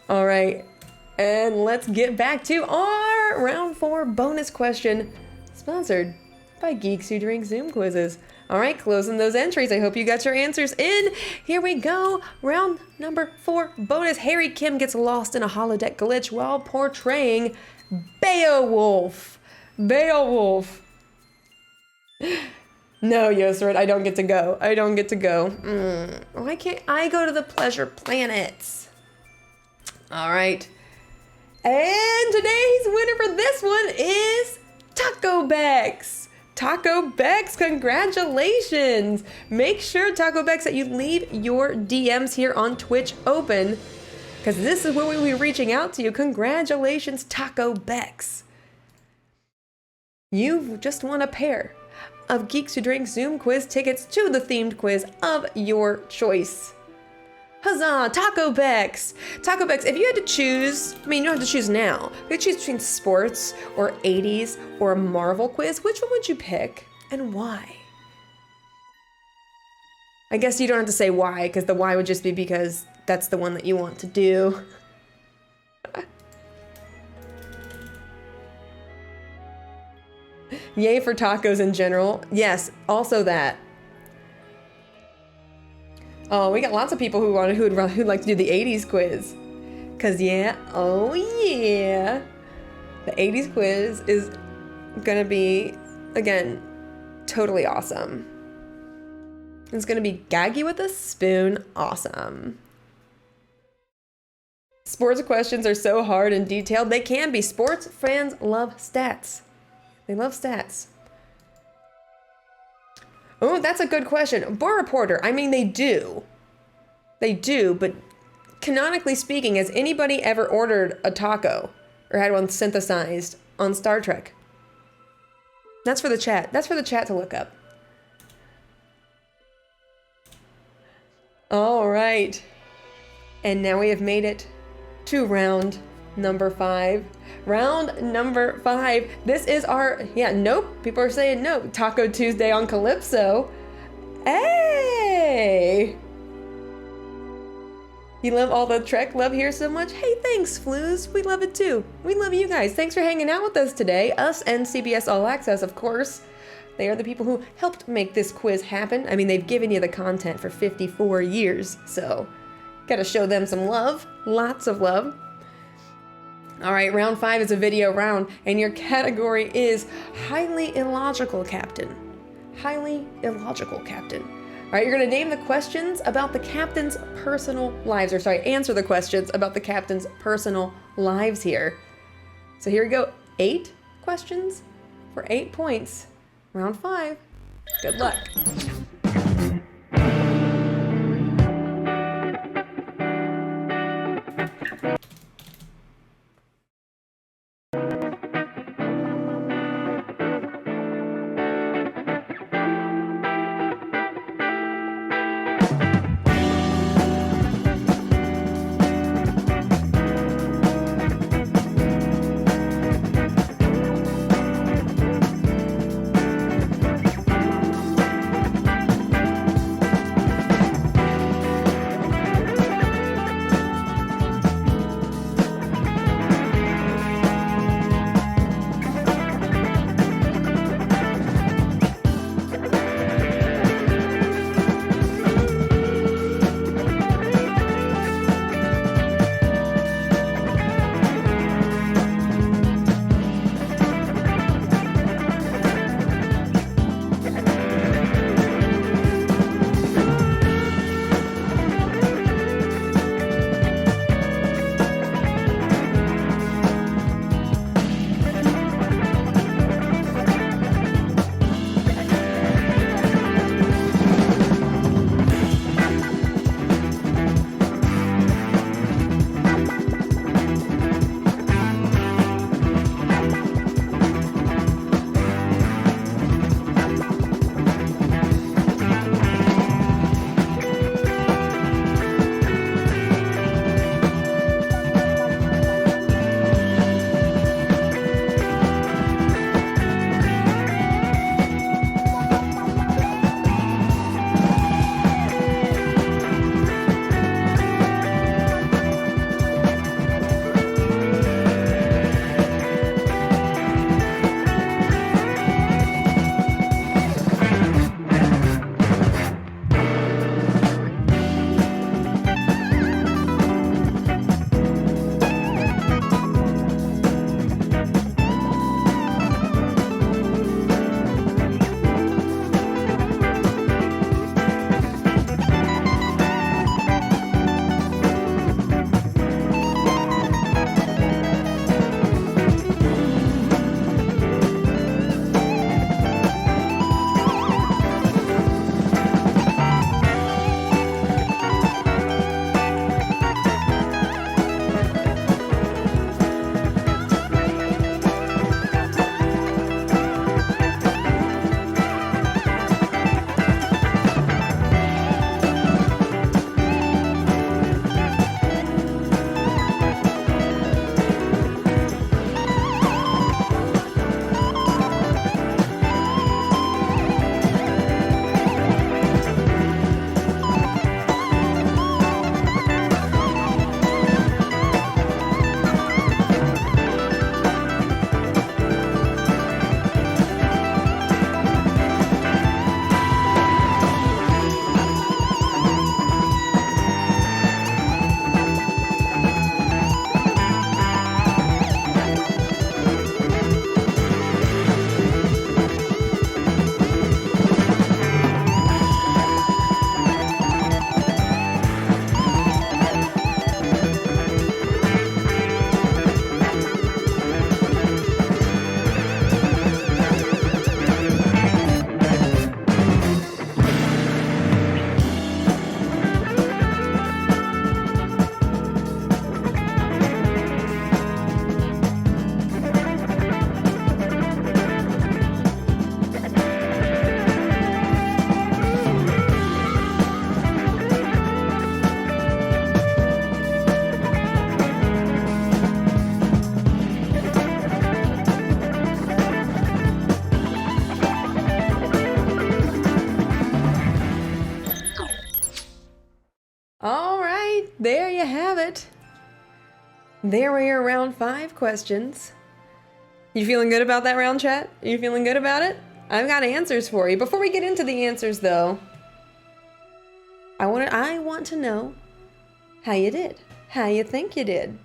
All right. And let's get back to our round 4 bonus question, sponsored by Geeks Who Drink Zoom Quizzes. All right, closing those entries. I hope you got your answers in. Here we go. Round number 4 bonus. Harry Kim gets lost in a holodeck glitch while portraying Beowulf. Beowulf. No, Yosrid, I don't get to go. I don't get to go. Why can't I go to the pleasure planets? All right. And today's winner for this one is Taco Bex. Taco Bex, congratulations. Make sure, Taco Bex, that you leave your DMs here on Twitch open, because this is where we'll be reaching out to you. Congratulations, Taco Bex. You've just won a pair of Geeks Who Drink Zoom quiz tickets to the themed quiz of your choice. Huzzah, Taco Bex! Taco Bex, if you had to choose, I mean, you don't have to choose now. If you had to choose between sports or 80s or a Marvel quiz, which one would you pick and why? I guess you don't have to say why, because the why would just be because that's the one that you want to do. Yay for tacos in general. Yes, also that. Oh, we got lots of people who'd like to do the 80s quiz. Cause yeah, oh yeah. The 80s quiz is gonna be, again, totally awesome. It's gonna be gaggy with a spoon awesome. Sports questions are so hard and detailed. They can be. Sports fans love stats. They love stats. Oh, that's a good question. Bar reporter, I mean, they do. They do, but canonically speaking, has anybody ever ordered a taco or had one synthesized on Star Trek? That's for the chat. That's for the chat to look up. All right. And now we have made it to round number 5. Round number 5. This is our, nope. People are saying no. Taco Tuesday on Calypso. Hey! You love all the Trek love here so much? Hey, thanks, Flues. We love it too. We love you guys. Thanks for hanging out with us today. Us and CBS All Access, of course. They are the people who helped make this quiz happen. I mean, they've given you the content for 54 years, so gotta show them some love. Lots of love. All right, round 5 is a video round, and your category is Highly Illogical Captain. Highly Illogical Captain. All right, you're gonna name the questions about the captain's personal lives, answer the questions about the captain's personal lives here. So here we go, 8 questions for 8 points. Round 5, good luck. there you have it. There were your round 5 questions. You feeling good about that round, chat? Are you feeling good about it? I've got answers for you. Before we get into the answers, though, I want to know how you did. How you think you did.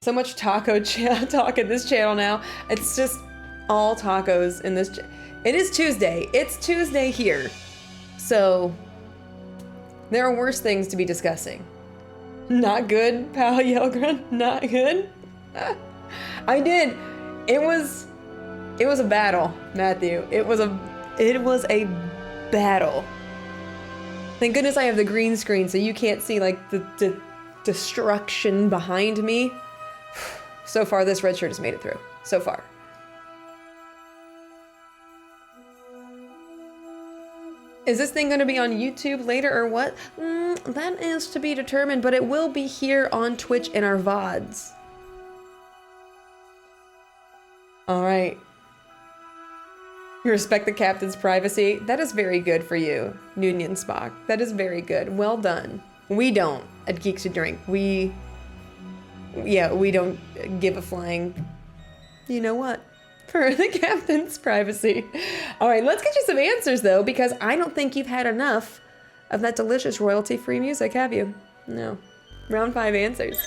So much taco talk in this channel now. It's just all tacos in this. It is Tuesday. It's Tuesday here. So there are worse things to be discussing. Not good, pal Yelgren. Not good. I did. It was a battle, Matthew. It was a battle. Thank goodness I have the green screen so you can't see like the destruction behind me. So far, this red shirt has made it through. So far. Is this thing going to be on YouTube later or what? That is to be determined, but it will be here on Twitch in our VODs. All right. You respect the captain's privacy. That is very good for you, Noonien Spock. That is very good. Well done. We don't at Geeks to Drink. We don't give a flying, you know what, for the captain's privacy. All right, let's get you some answers though, because I don't think you've had enough of that delicious royalty-free music, have you? No. Round 5 answers.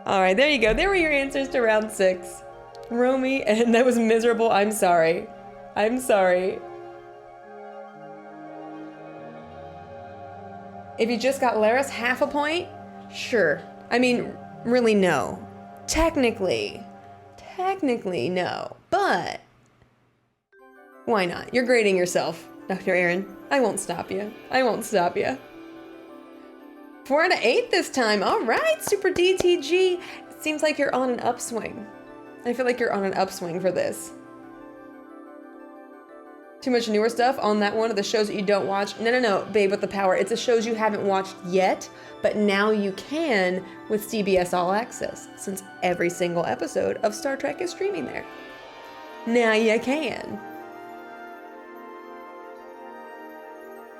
All right, there you go. There were your answers to round 6. Romy, and that was miserable. I'm sorry. I'm sorry. If you just got Laris half a point, sure. I mean, really no. Technically no. But why not? You're grading yourself, Dr. Aaron. I won't stop you. 4 out of 8 this time. All right, Super DTG. It seems like you're on an upswing. I feel like you're on an upswing for this. Too much newer stuff on that one of the shows that you don't watch? No, Babe with the Power. It's the shows you haven't watched yet, but now you can with CBS All Access, since every single episode of Star Trek is streaming there. Now you can.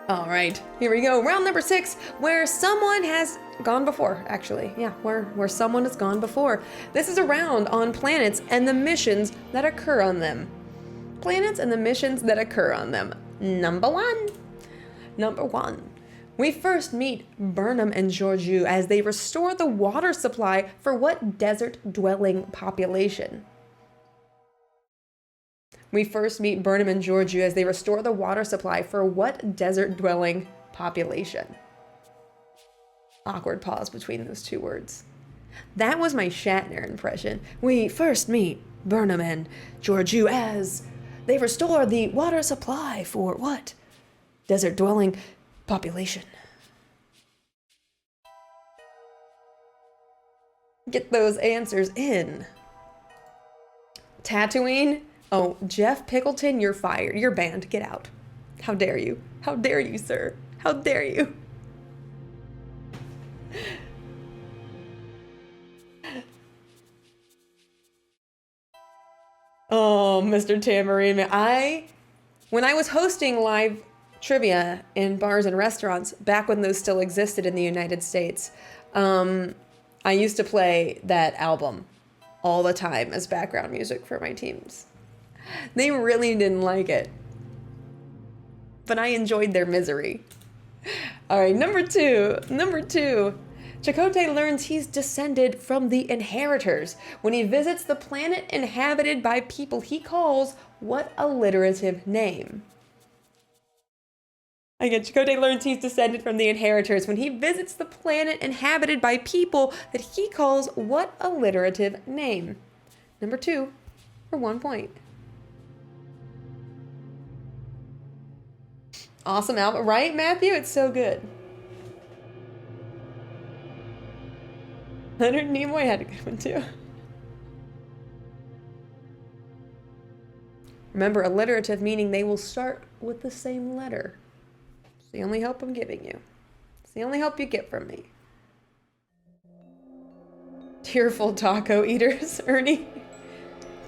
All right, here we go. Round number 6, where someone has gone before, actually. Yeah, where someone has gone before. This is a round on planets and the missions that occur on them. Planets and the missions that occur on them. Number 1. We first meet Burnham and Georgiou as they restore the water supply for what desert-dwelling population? We first meet Burnham and Georgiou as they restore the water supply for what desert-dwelling population? Awkward pause between those two words. That was my Shatner impression. We first meet Burnham and Georgiou as they restore the water supply for what desert dwelling population. Get those answers in. Tatooine? Oh, Jeff Pickleton, you're fired. You're banned. Get out. How dare you? How dare you, sir? How dare you? Oh, Mr. Tambourine Man. When I was hosting live trivia in bars and restaurants, back when those still existed in the United States, I used to play that album all the time as background music for my teams. They really didn't like it, but I enjoyed their misery. All right, number two. Chakotay learns he's descended from the Inheritors when he visits the planet inhabited by people he calls what alliterative name? Again, Chakotay learns he's descended from the Inheritors when he visits the planet inhabited by people that he calls what alliterative name? Number 2 for 1 point. Awesome album, right, Matthew? It's so good. Leonard Nimoy had a good one too. Remember, alliterative meaning they will start with the same letter. It's the only help I'm giving you. It's the only help you get from me. Tearful taco eaters, Ernie.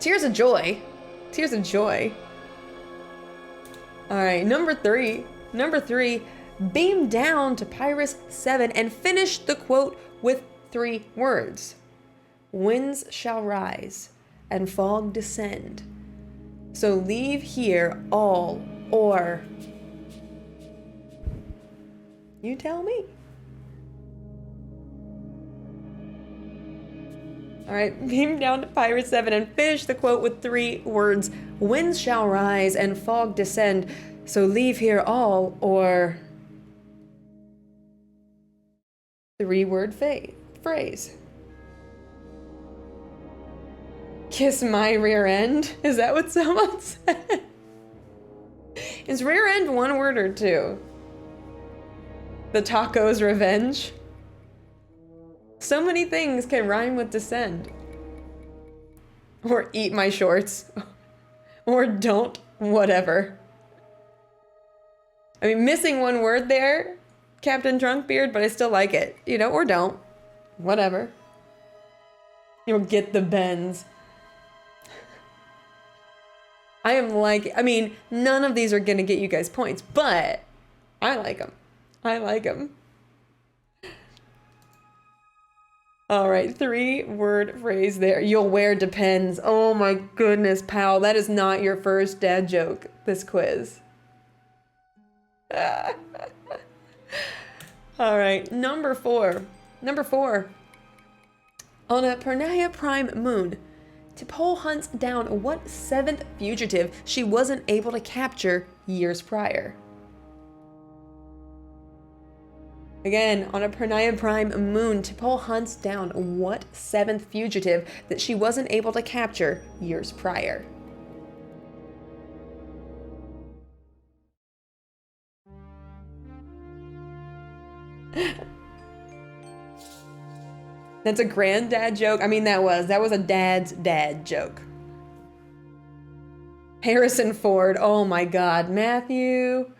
Tears of joy. Tears of joy. All right, number 3. Number 3, beam down to Pyrus 7 and finish the quote with 3 words. Winds shall rise and fog descend. So leave here all or... You tell me. All right, beam down to Pyrus 7 and finish the quote with 3 words. Winds shall rise and fog descend. So leave here all or... 3-word phrase. Kiss my rear end? Is that what someone said? Is rear end 1 word or 2? The taco's revenge? So many things can rhyme with descend. Or eat my shorts. Or don't, whatever. I mean, missing 1 word there, Captain Drunkbeard, but I still like it. You know, or don't. Whatever. You'll get the bends. I mean, none of these are gonna get you guys points, but I like them. I like them. All right, 3-word phrase there. You'll wear depends. Oh my goodness, pal. That is not your first dad joke, this quiz. All right, number 4. Number 4. On a Pernaya Prime moon, T'Pol hunts down what 7th fugitive she wasn't able to capture years prior? Again, on a Pernaya Prime moon, T'Pol hunts down what 7th fugitive that she wasn't able to capture years prior? That's a granddad joke. I mean, that was a dad's dad joke. Harrison Ford. Oh my God, Matthew.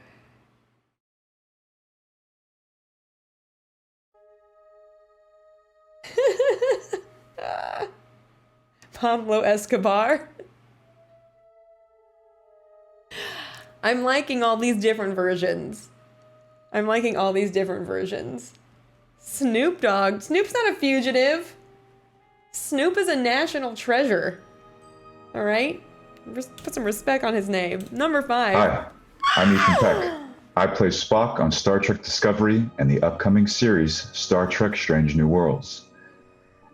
Pablo Escobar. I'm liking all these different versions. Snoop Dogg. Snoop's not a fugitive. Snoop is a national treasure. All right? Put some respect on his name. Number 5. Hi, I'm Ethan Peck. I play Spock on Star Trek Discovery and the upcoming series Star Trek Strange New Worlds.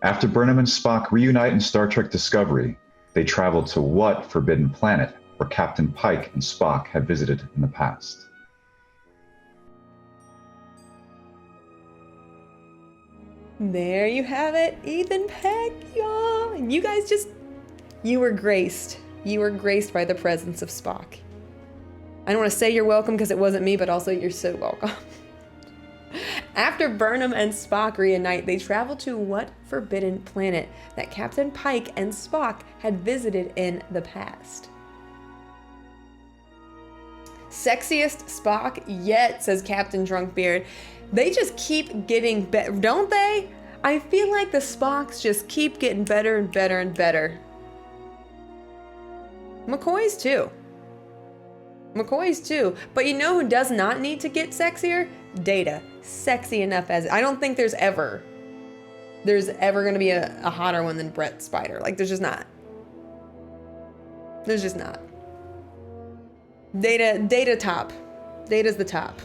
After Burnham and Spock reunite in Star Trek Discovery, they travel to what forbidden planet where Captain Pike and Spock have visited in the past? There you have it, Ethan Peck, y'all. You guys you were graced. You were graced by the presence of Spock. I don't want to say you're welcome because it wasn't me, but also you're so welcome. After Burnham and Spock reunite, they travel to what forbidden planet that Captain Pike and Spock had visited in the past? Sexiest Spock yet, says Captain Drunkbeard. They just keep getting better, don't they? I feel like the Spocks just keep getting better and better and better. McCoy's too. McCoy's too. But you know who does not need to get sexier? Data. Sexy enough as... I don't think there's ever gonna be a hotter one than Brett Spider. Like, there's just not. There's just not. Data top. Data's the top.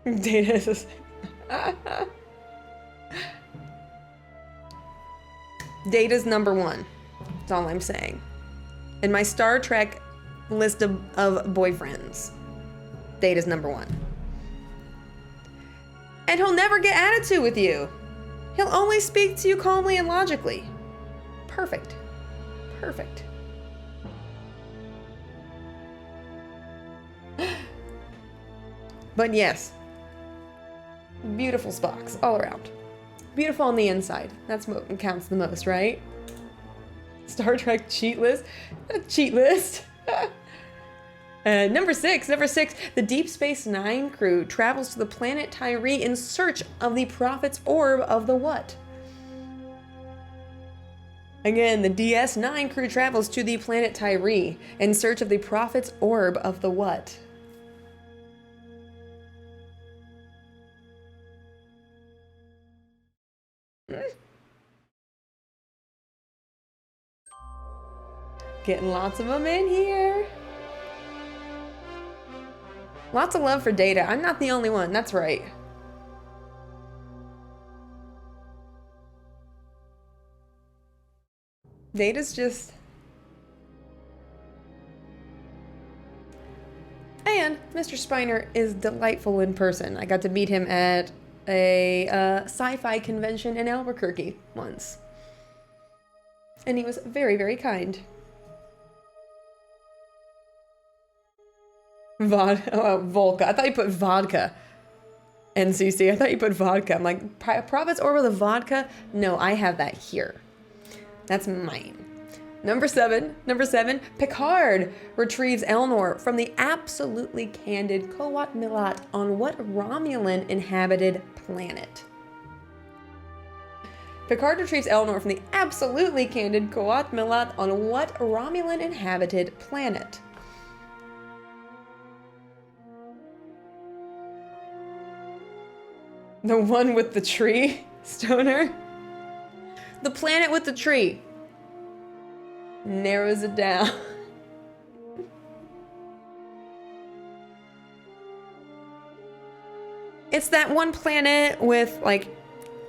Data's... Data's number one. That's all I'm saying. In my Star Trek list of boyfriends, Data's number one. And he'll never get attitude with you. He'll only speak to you calmly and logically. Perfect. Perfect. But yes, beautiful Spocks all around. Beautiful on the inside. That's what counts the most, right? Star Trek cheat list. Not a cheat list. Number six. The Deep Space Nine crew travels to the planet Tyree in search of the Prophet's Orb of the what? Again, the DS9 crew travels to the planet Tyree in search of the Prophet's Orb of the what? Getting lots of them in here. Lots of love for Data. I'm not the only one. That's right. Data's just... And Mr. Spiner is delightful in person. I got to meet him at a sci-fi convention in Albuquerque once. And he was very, very kind. Volca. I thought you put vodka. NCC. I thought you put vodka. I'm like, Prophet's Orb of the vodka? No, I have that here. That's mine. Number seven. Picard retrieves Elnor from the absolutely candid Qowat Milat on what Romulan inhabited planet? Picard retrieves Elnor from the absolutely candid Qowat Milat on what Romulan inhabited planet? The one with the tree, Stoner? The planet with the tree. Narrows it down. It's that one planet with, like,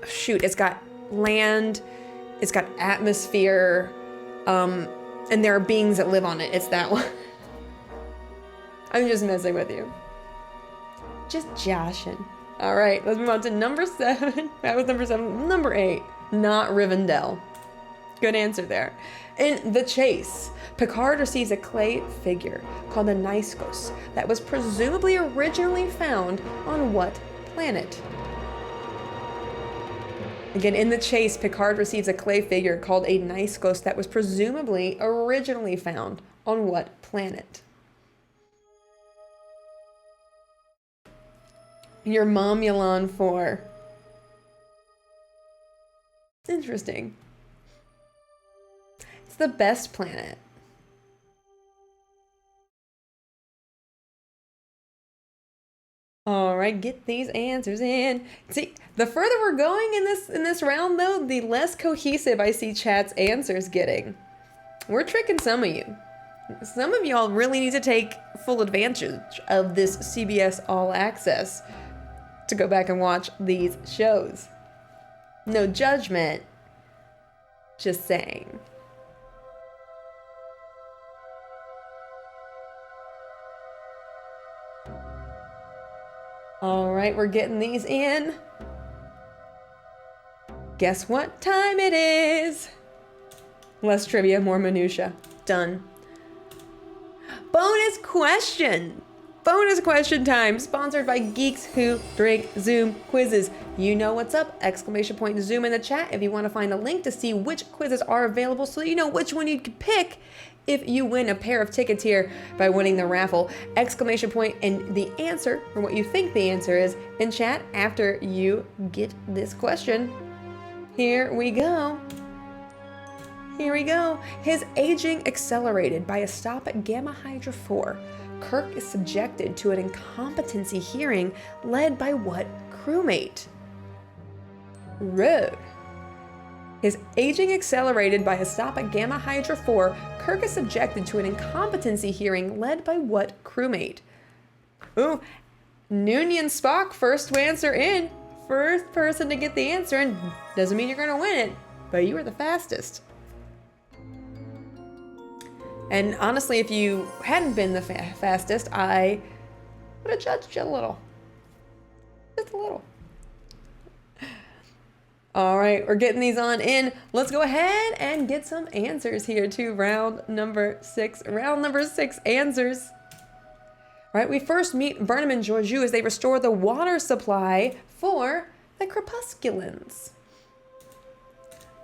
shoot, it's got land, it's got atmosphere, and there are beings that live on it. It's that one. I'm just messing with you. Just joshing. All right, let's move on to number 7. That was number 7. Number 8, not Rivendell. Good answer there. In The Chase, Picard receives a clay figure called the Niskos that was presumably originally found on what planet? Again, in The Chase, Picard receives a clay figure called a Niskos that was presumably originally found on what planet? Your Momulon 4. Interesting. It's the best planet. All right, get these answers in. See, the further we're going in this round, though, the less cohesive I see chat's answers getting. We're tricking some of you. Some of y'all really need to take full advantage of this CBS All Access to go back and watch these shows. No judgment, just saying. All right, we're getting these in. Guess what time it is? Less trivia, more minutia. Done. Bonus question. Bonus question time, sponsored by Geeks Who Drink Zoom Quizzes. You know what's up, exclamation point Zoom in the chat if you want to find a link to see which quizzes are available so you know which one you can pick if you win a pair of tickets here by winning the raffle. Exclamation point and the answer, or what you think the answer is, in chat after you get this question. Here we go. Here we go. His aging accelerated by a stop at Gamma Hydra 4. Kirk is subjected to an incompetency hearing led by what crewmate? Road. His aging accelerated by a stop at Gamma Hydra 4. Kirk is subjected to an incompetency hearing led by what crewmate? Ooh, Noonien Spock, first answer in. First person to get the answer in. Doesn't mean you're going to win it, but you were the fastest. And honestly, if you hadn't been the fastest, I would have judged you a little. Just a little. All right, we're getting these on in. Let's go ahead and get some answers here to round number 6. Round number 6 answers. All right, we first meet Burnham and Georgiou as they restore the water supply for the Crepusculans.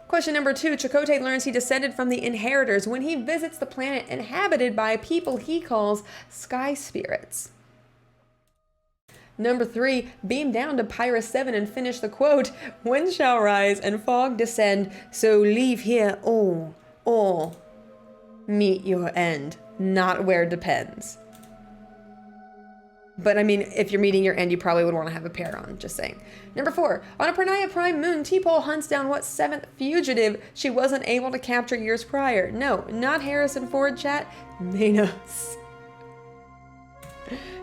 Question number 2, Chakotay learns he descended from the Inheritors when he visits the planet inhabited by people he calls sky spirits. Number 3, beam down to Pyrrha 7 and finish the quote, wind shall rise and fog descend, so leave here all meet your end, not where depends. But I mean, if you're meeting your end, you probably would want to have a pair on, just saying. Number 4, on a Pranaya Prime moon, T'Pol hunts down what 7th fugitive she wasn't able to capture years prior? No, not Harrison Ford, chat, Manos.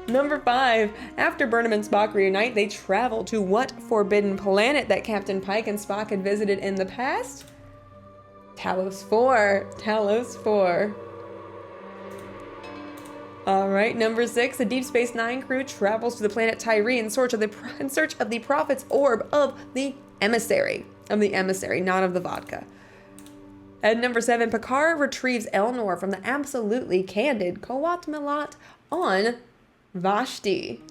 Number 5, after Burnham and Spock reunite, they travel to what forbidden planet that Captain Pike and Spock had visited in the past? Talos 4, Talos 4. All right, number 6, the Deep Space Nine crew travels to the planet Tyree in search of the Prophet's orb of the emissary, not of the vodka. And number 7, Picard retrieves Elnor from the absolutely candid Qowat Milat on Vashti.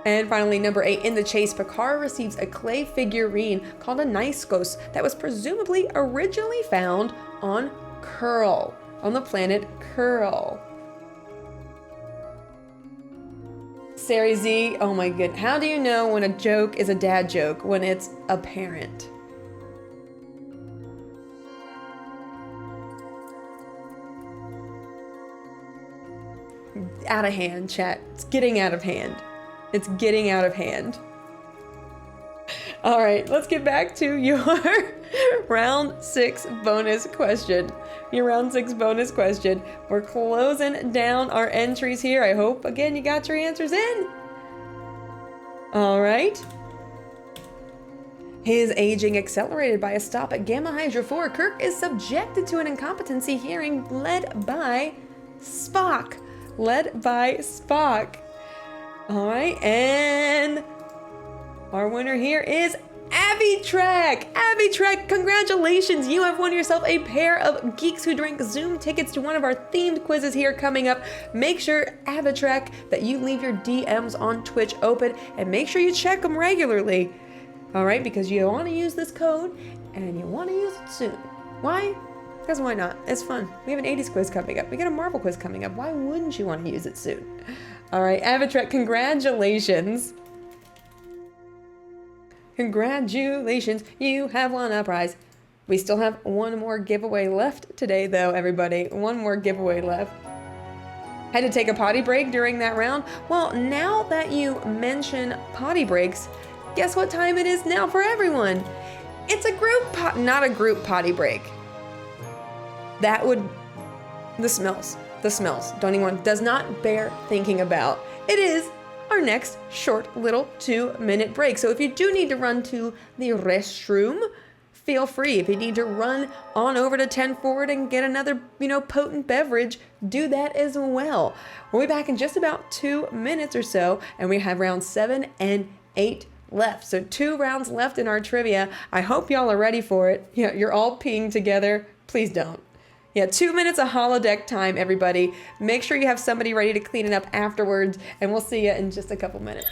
And finally, number 8, in the chase, Picard receives a clay figurine called a Niskos that was presumably originally found on Kurl. On the planet Kurl. Sari Z, oh my goodness. How do you know when a joke is a dad joke when it's apparent? Out of hand, chat. It's getting out of hand. It's getting out of hand. All right, let's get back to your round 6 bonus question. Your round 6 bonus question. We're closing down our entries here. I hope, again, you got your answers in. All right. His aging accelerated by a stop at Gamma Hydra 4. Kirk is subjected to an incompetency hearing led by Spock. Led by Spock. All right, and our winner here is Abby Trek. Abby Trek, congratulations. You have won yourself a pair of Geeks Who Drink Zoom tickets to one of our themed quizzes here coming up. Make sure, Abby Trek, that you leave your DMs on Twitch open and make sure you check them regularly. All right, because you want to use this code and you want to use it soon. Why? Because why not? It's fun. We have an 80s quiz coming up. We got a Marvel quiz coming up. Why wouldn't you want to use it soon? All right, Abby Trek, congratulations. Congratulations, you have won a prize. We still have one more giveaway left today, though, everybody. One more giveaway left. Had to take a potty break during that round? Well, now that you mention potty breaks, guess what time it is now for everyone? It's a group not a group potty break. That would, the smells, don't even, does not bear thinking about. It is our next short little 2-minute break. So if you do need to run to the restroom, feel free. If you need to run on over to 10 Forward and get another, potent beverage, do that as well. We'll be back in just about 2 minutes or so, and we have rounds 7 and 8 left. So 2 rounds left in our trivia. I hope y'all are ready for it. You're all peeing together. Please don't. Yeah, 2 minutes of holodeck time, everybody. Make sure you have somebody ready to clean it up afterwards, and we'll see you in just a couple minutes.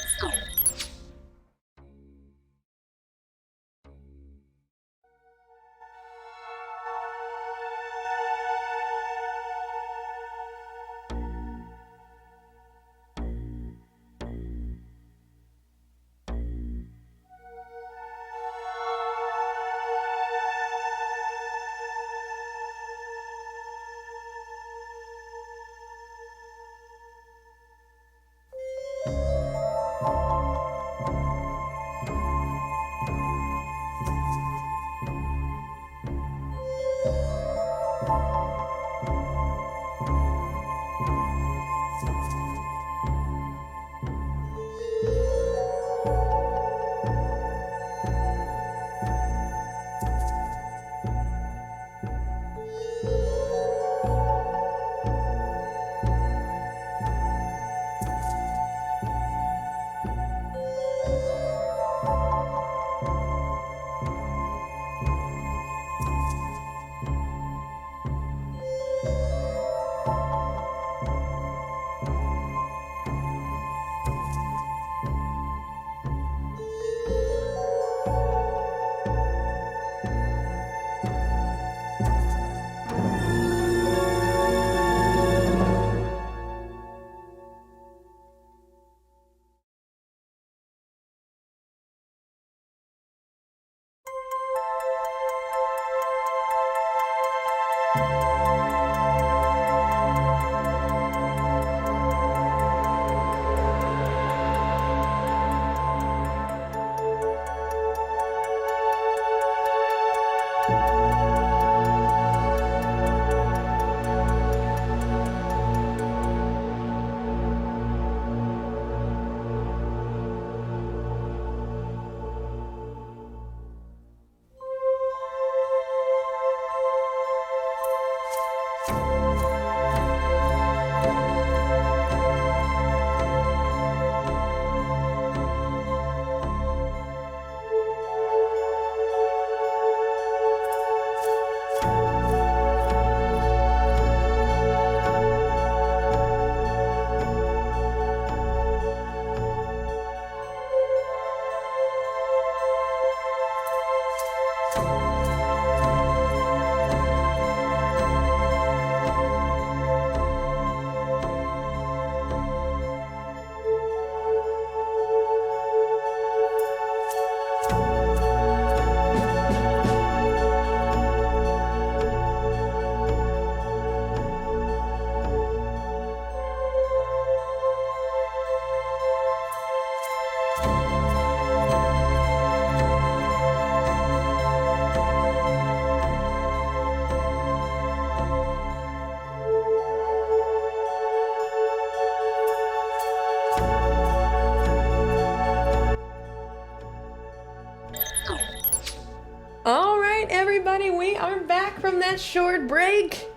All right, everybody, we are back from that short break.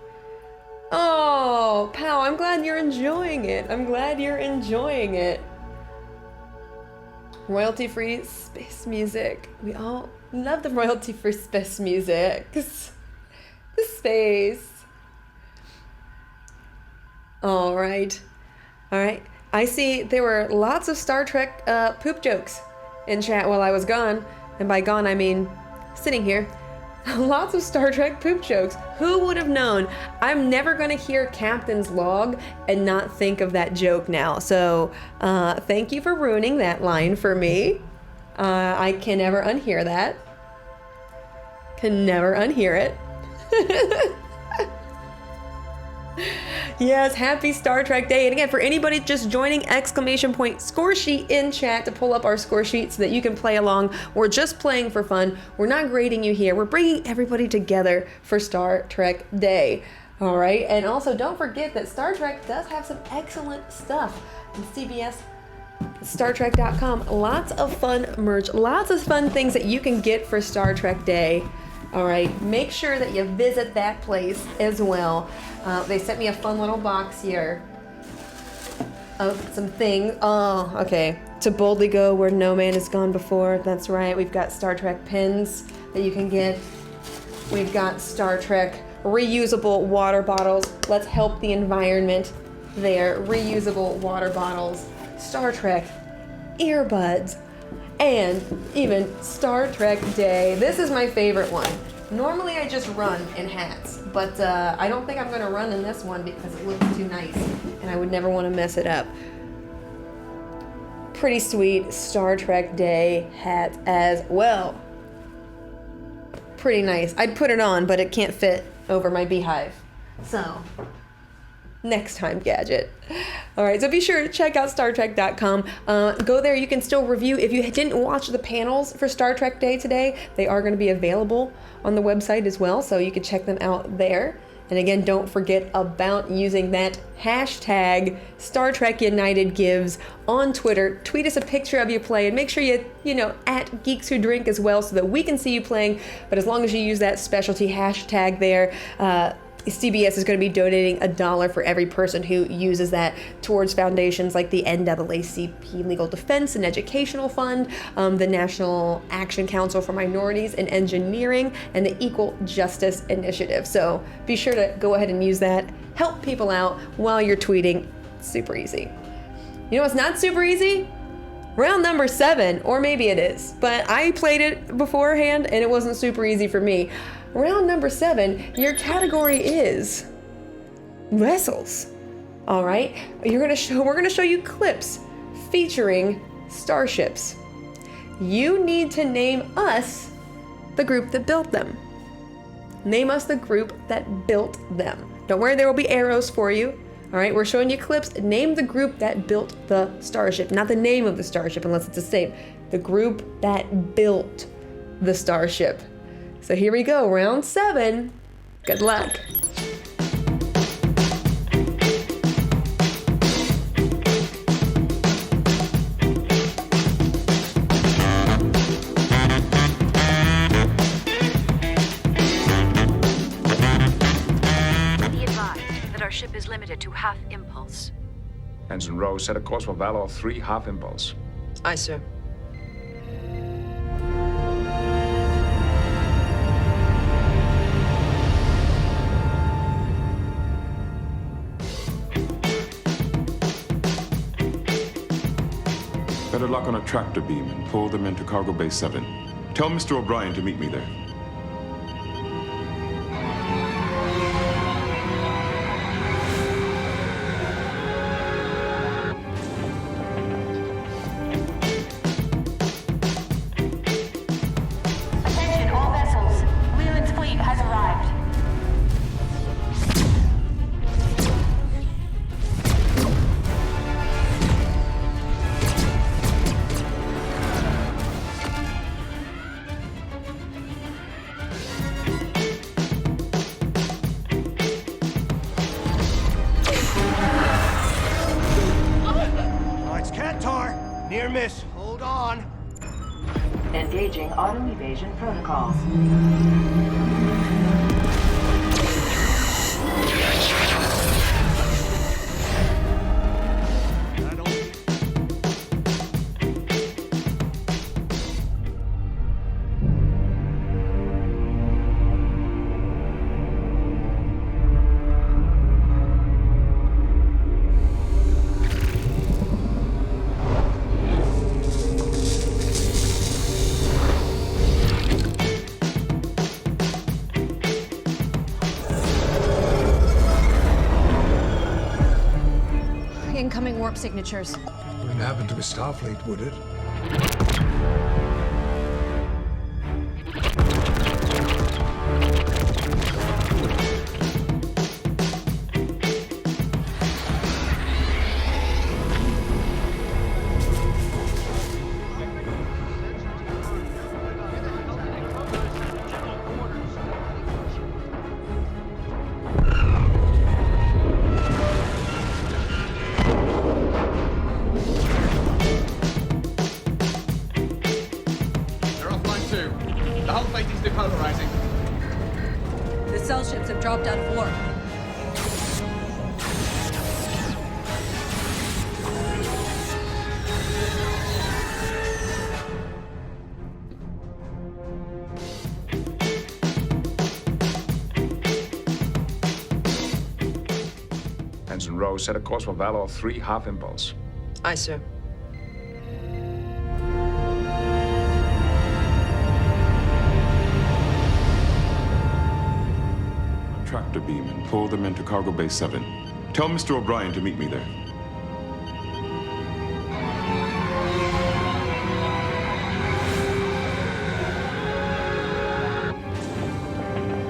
Oh, pal, I'm glad you're enjoying it. I'm glad you're enjoying it. Royalty-free space music. We all love the royalty-free space music. The space. All right. All right. I see there were lots of Star Trek poop jokes in chat while I was gone. And by gone, I mean sitting here. Lots of Star Trek poop jokes. Who would have known? I'm never going to hear Captain's Log and not think of that joke now. So thank you for ruining that line for me. I can never unhear that. Can never unhear it. Yes, happy Star Trek Day. And again, for anybody just joining, ! Score sheet in chat to pull up our score sheet so that you can play along. We're just playing for fun. We're not grading you here. We're bringing everybody together for Star Trek Day. All right. And also don't forget that Star Trek does have some excellent stuff on CBS StarTrek.com. Lots of fun merch, lots of fun things that you can get for Star Trek Day. All right, make sure that you visit that place as well. They sent me a fun little box here of some things. Oh, okay. To boldly go where no man has gone before. That's right. We've got Star Trek pins that you can get. We've got Star Trek reusable water bottles. Let's help the environment there. Reusable water bottles, Star Trek earbuds, and even Star Trek Day. This is my favorite one. Normally I just run in hats, but I don't think I'm gonna run in this one because it looks too nice and I would never want to mess it up. Pretty sweet Star Trek Day hat as well. Pretty nice. I'd put it on, but it can't fit over my beehive. So, next time, Gadget. All right, so be sure to check out StarTrek.com. Go there. You can still review. If you didn't watch the panels for Star Trek Day today, they are going to be available on the website as well, so you can check them out there. And again, don't forget about using that hashtag Star Trek United Gives on Twitter. Tweet us a picture of you play and make sure you at Geeks Who Drink as well so that we can see you playing. But as long as you use that specialty hashtag there, CBS is going to be donating $1 for every person who uses that towards foundations like the NAACP Legal Defense and Educational Fund, the National Action Council for Minorities in Engineering, and the Equal Justice Initiative. So be sure to go ahead and use that. Help people out while you're tweeting. It's super easy. You know what's not super easy? Round number 7, or maybe it is, but I played it beforehand and it wasn't super easy for me. Round number 7, your category is vessels. All right, we're gonna show you clips featuring starships. You need to name us the group that built them. Name us the group that built them. Don't worry, there will be arrows for you. All right, we're showing you clips. Name the group that built the starship, not the name of the starship unless it's the same. The group that built the starship. So here we go, round 7. Good luck. Be advised that our ship is limited to half impulse. Ensign Rose, set a course for Valor 3, half impulse. Aye, sir. Better lock on a tractor beam and pull them into Cargo Bay 7. Tell Mr. O'Brien to meet me there. Attention, all vessels. Leland's fleet has arrived. Near miss. Hold on. Engaging auto evasion protocols. Incoming warp signatures. Wouldn't happen to a Starfleet, would it? The cell ships have dropped out of warp. Ensign Rose, set a course for Valor 3 half impulse. Aye, sir. Tractor beam and pull them into Cargo Bay 7. Tell Mr. O'Brien to meet me there.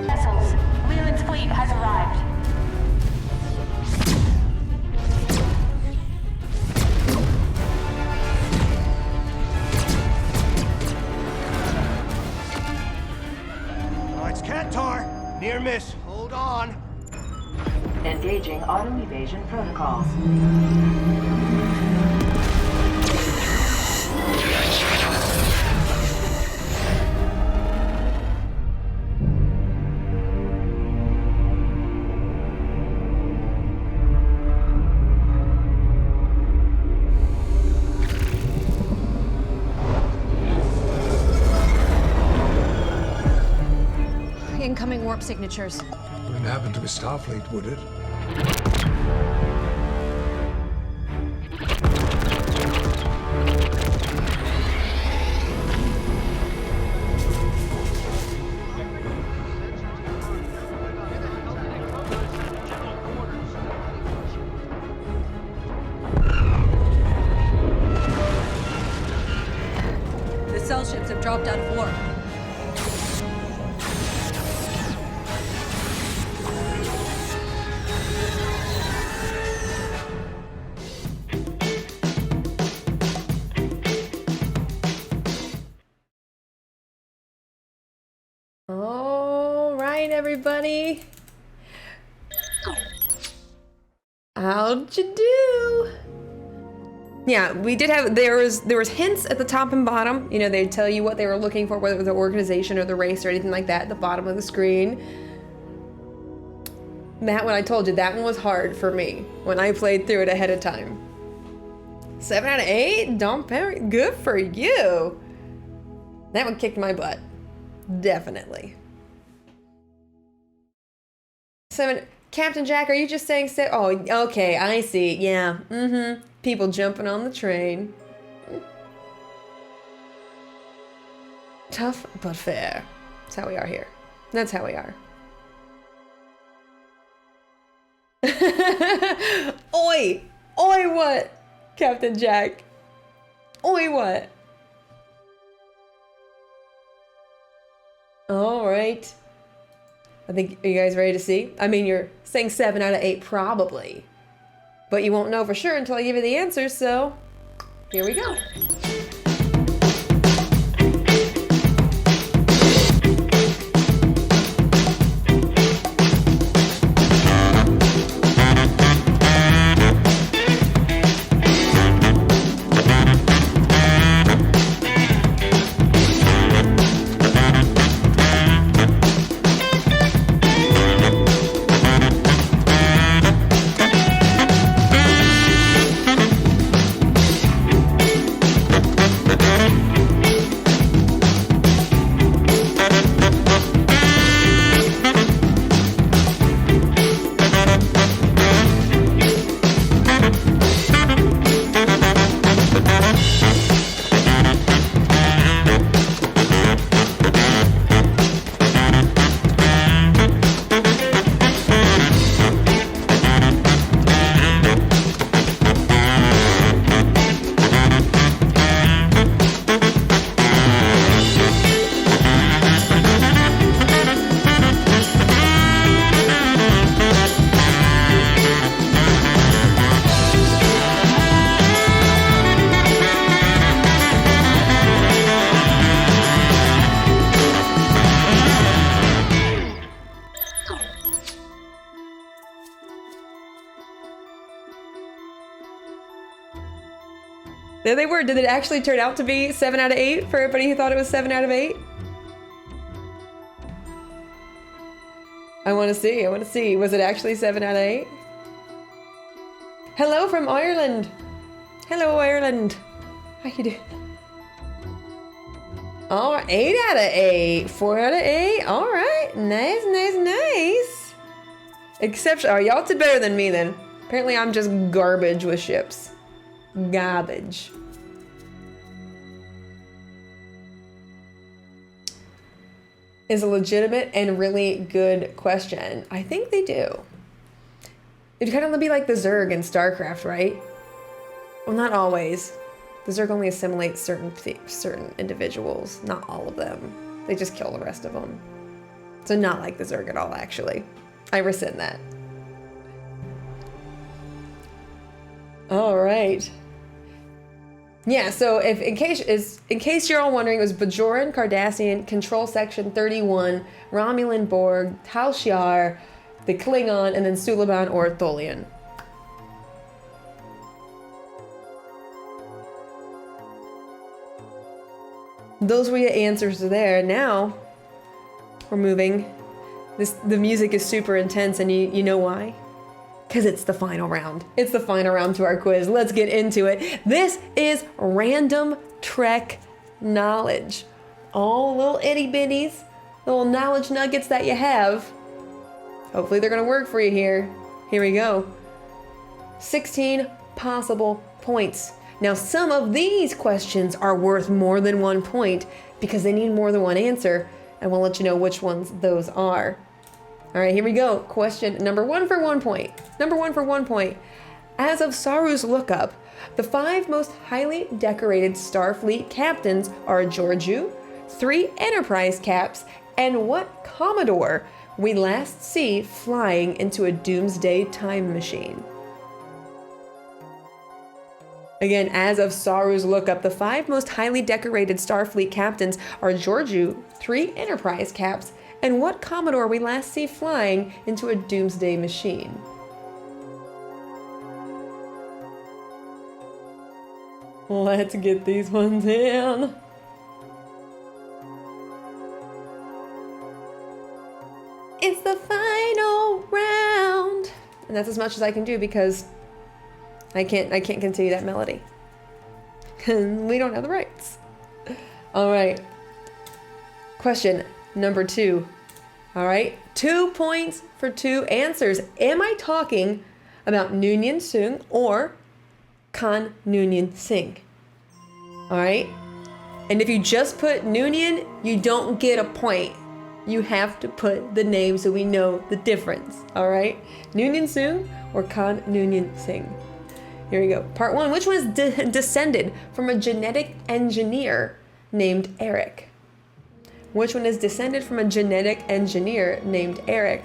Vessels, Leland's fleet has arrived. Oh, it's Qatar. Near miss. Hold on. Engaging auto evasion protocols. Incoming warp signatures. Wouldn't happen to a Starfleet, would it? The cell ships have dropped out of warp. All right, everybody. How'd you do? Yeah, we did have, there was hints at the top and bottom. You know, they'd tell you what they were looking for, whether it was the organization or the race or anything like that at the bottom of the screen. That one, I told you, that one was hard for me when I played through it ahead of time. 7 out of 8? Don't Perry, good for you. That one kicked my butt. Definitely. 7, Captain Jack, are you just saying so? Oh, okay, I see. Yeah, people jumping on the train. Tough but fair. That's how we are here. That's how we are. Oi! Oi what? Captain Jack. Oi what? All right. I think, are you guys ready to see? I mean, you're saying 7 out of 8 probably, but you won't know for sure until I give you the answers, so here we go. There they were. Did it actually turn out to be 7 out of 8 for everybody who thought it was 7 out of 8? I want to see. I want to see. Was it actually 7 out of 8? Hello from Ireland. Hello, Ireland. How you doing? All right, 8 out of 8. 4 out of 8. All right. Nice, nice, nice. Exception. Oh, y'all did better than me then. Apparently I'm just garbage with ships. Garbage. Is a legitimate and really good question. I think they do. It'd kind of be like the Zerg in StarCraft, right? Well, not always. The Zerg only assimilates certain individuals, not all of them. They just kill the rest of them. So not like the Zerg at all, actually. I rescind that. All right. Yeah, so if in case you're all wondering, it was Bajoran, Cardassian, Control Section 31, Romulan, Borg, Tal Shiar, the Klingon, and then Suliban or Tholian. Those were your answers there. Now we're moving. The music is super intense, and you know why? Because it's the final round. It's the final round to our quiz. Let's get into it. This is random Trek knowledge. All little itty bitties, little knowledge nuggets that you have. Hopefully they're gonna work for you here. Here we go. 16 possible points. Now some of these questions are worth more than 1 point because they need more than one answer, and we'll let you know which ones those are. All right, here we go. Question number 1 for 1 point. Number 1 for 1 point. As of Saru's lookup, the 5 most highly decorated Starfleet captains are Georgiou, 3 Enterprise caps, and what Commodore we last see flying into a doomsday time machine. Again, as of Saru's lookup, the 5 most highly decorated Starfleet captains are Georgiou, 3 Enterprise caps, and what Commodore we last see flying into a doomsday machine. Let's get these ones in. It's the final round. And that's as much as I can do because I can't continue that melody. We don't have the rights. All right. Question number 2. All right. 2 points for 2 answers. Am I talking about Noonien Singh or Khan Noonien Singh? All right. And if you just put Noonien, you don't get a point. You have to put the name so we know the difference. All right. Noonien Singh or Khan Noonien Singh. Here we go. Part 1. Which one is descended from a genetic engineer named Eric? Which one is descended from a genetic engineer named Eric?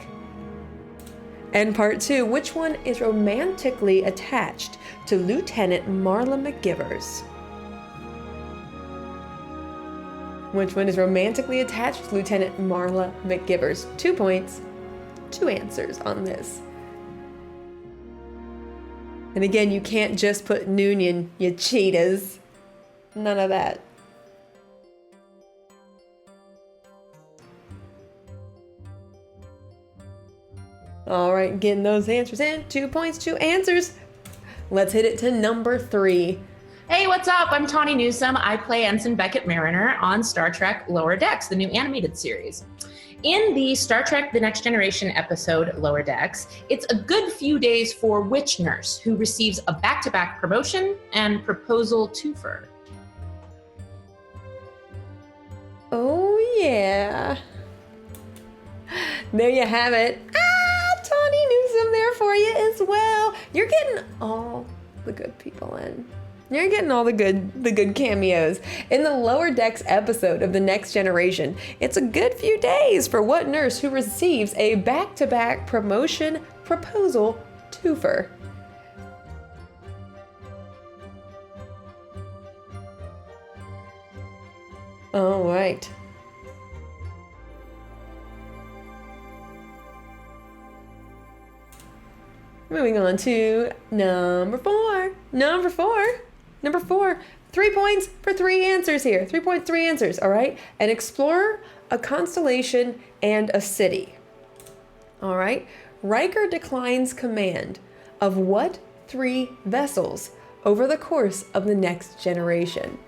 And part 2, which one is romantically attached to Lieutenant Marla McGivers? Which one is romantically attached to Lieutenant Marla McGivers? 2 points, 2 answers on this. And again, you can't just put Noonien, you cheaters. None of that. All right, getting those answers in. 2 points, 2 answers. Let's hit it to number 3. Hey, what's up? I'm Tawny Newsome. I play Ensign Beckett Mariner on Star Trek Lower Decks, the new animated series. In the Star Trek The Next Generation episode, Lower Decks, it's a good few days for which nurse who receives a back-to-back promotion and proposal twofer? Oh, yeah. There you have it. Tawny Newsome there for you as well. You're getting all the good people in. You're getting all the good cameos. In the Lower Decks episode of The Next Generation, it's a good few days for what nurse who receives a back-to-back promotion proposal twofer? All right. Moving on to number 4. Number 4. 3 points for 3 answers here. 3.3 answers, all right? An explorer, a constellation, and a city. All right? Riker declines command of what 3 vessels over the course of The Next Generation?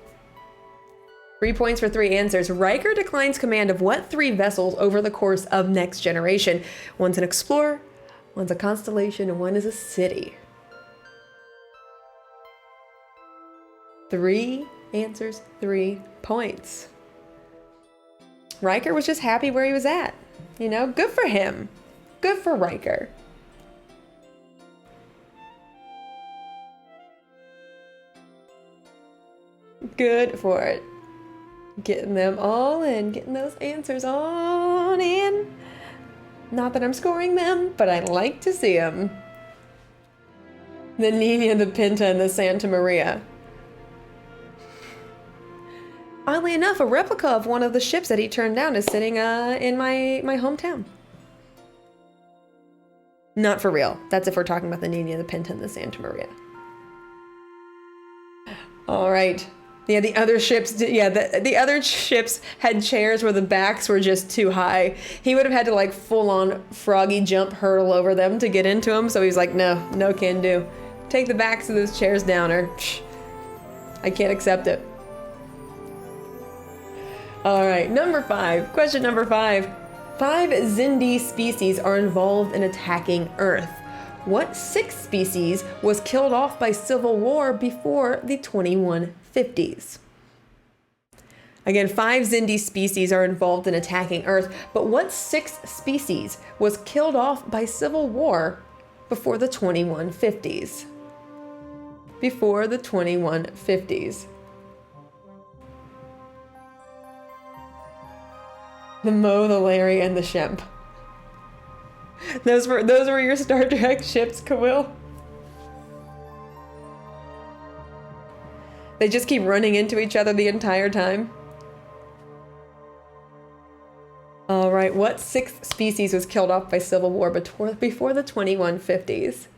3 points for 3 answers. Riker declines command of what 3 vessels over the course of Next Generation? One's an explorer, one's a constellation, and one is a city. 3 answers, 3 points. Riker was just happy where he was at. You know, good for him. Good for Riker. Good for it. Getting them all in, getting those answers on in. Not that I'm scoring them, but I like to see them. The Nina, the Pinta, and the Santa Maria. Oddly enough, a replica of one of the ships that he turned down is sitting in my hometown. Not for real. That's if we're talking about the Nina, the Pinta, and the Santa Maria. All right. Yeah, the other ships, the other ships had chairs where the backs were just too high. He would have had to like full on froggy jump hurdle over them to get into them. So he's like, no can do. Take the backs of those chairs down or I can't accept it. All right, number 5, question number 5. 5 Xindi species are involved in attacking Earth. What 6 species was killed off by civil war before the 2150s? Again, 5 Xindi species are involved in attacking Earth, but what 6 species was killed off by civil war before the 2150s? Before the 2150s. The Mo, the Larry, and the Shemp. Those were your Star Trek ships, Kawil. They just keep running into each other the entire time. All right, what 6 species was killed off by civil war before the 2150s?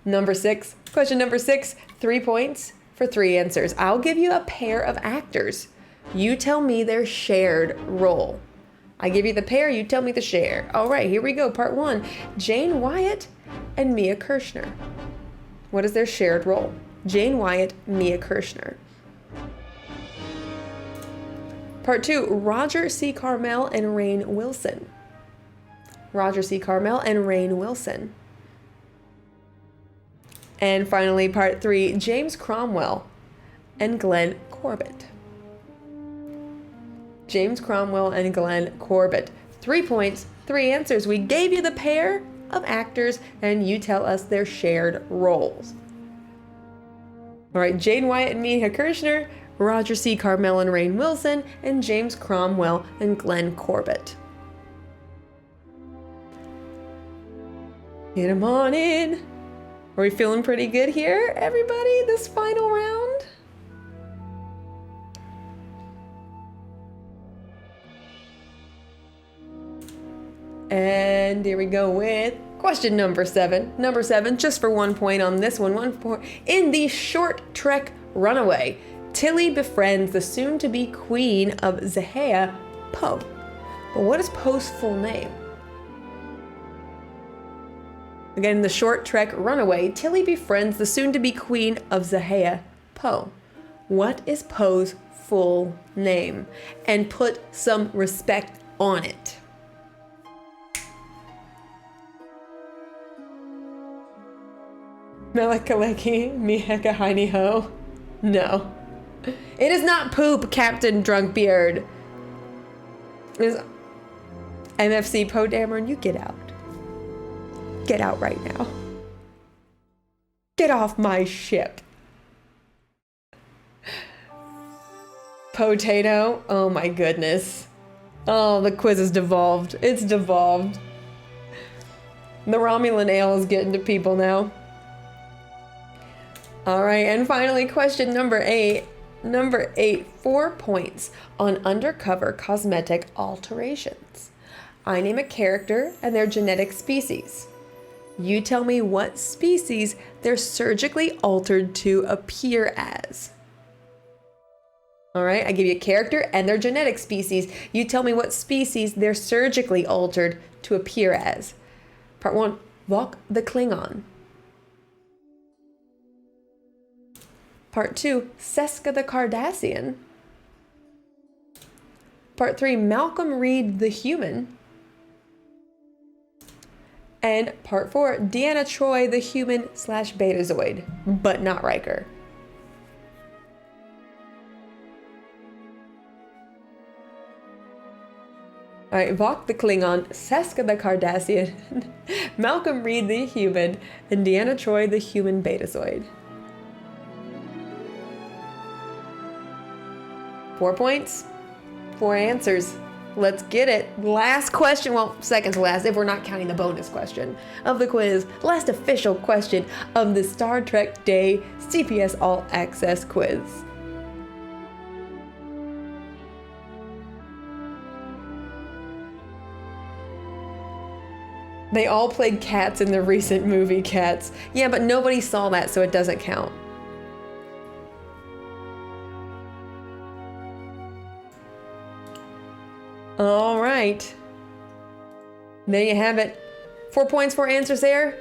Number 6. Question number 6. 3 points for 3 answers. I'll give you a pair of actors. You tell me their shared role. I give you the pair, you tell me the share. All right, here we go. Part 1. Jane Wyatt and Mia Kirshner. What is their shared role? Jane Wyatt, Mia Kirshner. Part 2. Roger C. Carmel and Rainn Wilson. Roger C. Carmel and Rainn Wilson. And finally, part 3. James Cromwell and Glenn Corbett. James Cromwell and Glenn Corbett. 3 points, 3 answers. We gave you the pair of actors and you tell us their shared roles. All right, Jane Wyatt and Mia Kirshner, Roger C. Carmel and Rainn Wilson, and James Cromwell and Glenn Corbett. Get them on in. Are we feeling pretty good here, everybody, this final round? And here we go with question number 7. Number 7, just for 1 point on this one. 1 point. In the short Trek Runaway, Tilly befriends the soon-to-be queen of Zahea, Poe. But what is Poe's full name? Again, in the short Trek Runaway, Tilly befriends the soon-to-be queen of Zahea, Poe. What is Poe's full name? And put some respect on it. Melikaleki Miheka Heini Ho? No. It is not poop, Captain Drunkbeard. It is MFC Poe Dameron, you get out. Get out right now. Get off my ship. Potato? Oh my goodness. Oh, the quiz is devolved. It's devolved. The Romulan ale is getting to people now. All right, and finally, question number 8. Number 8, 4 points on undercover cosmetic alterations. I name a character and their genetic species. You tell me what species they're surgically altered to appear as. All right, I give you a character and their genetic species. You tell me what species they're surgically altered to appear as. Part 1, Vok the Klingon. Part 2, Seska the Cardassian. Part 3, Malcolm Reed the Human. And part 4, Deanna Troi, the human / Betazoid, but not Riker. All right, Vok the Klingon, Seska the Cardassian, Malcolm Reed the human, and Deanna Troi the human Betazoid. 4 points, 4 answers. Let's get it. Last question, well, second to last, if we're not counting the bonus question of the quiz. Last official question of the Star Trek Day CBS All Access quiz. They all played cats in the recent movie Cats. Yeah, but nobody saw that, so it doesn't count. All right. There you have it. 4 points, 4 answers there.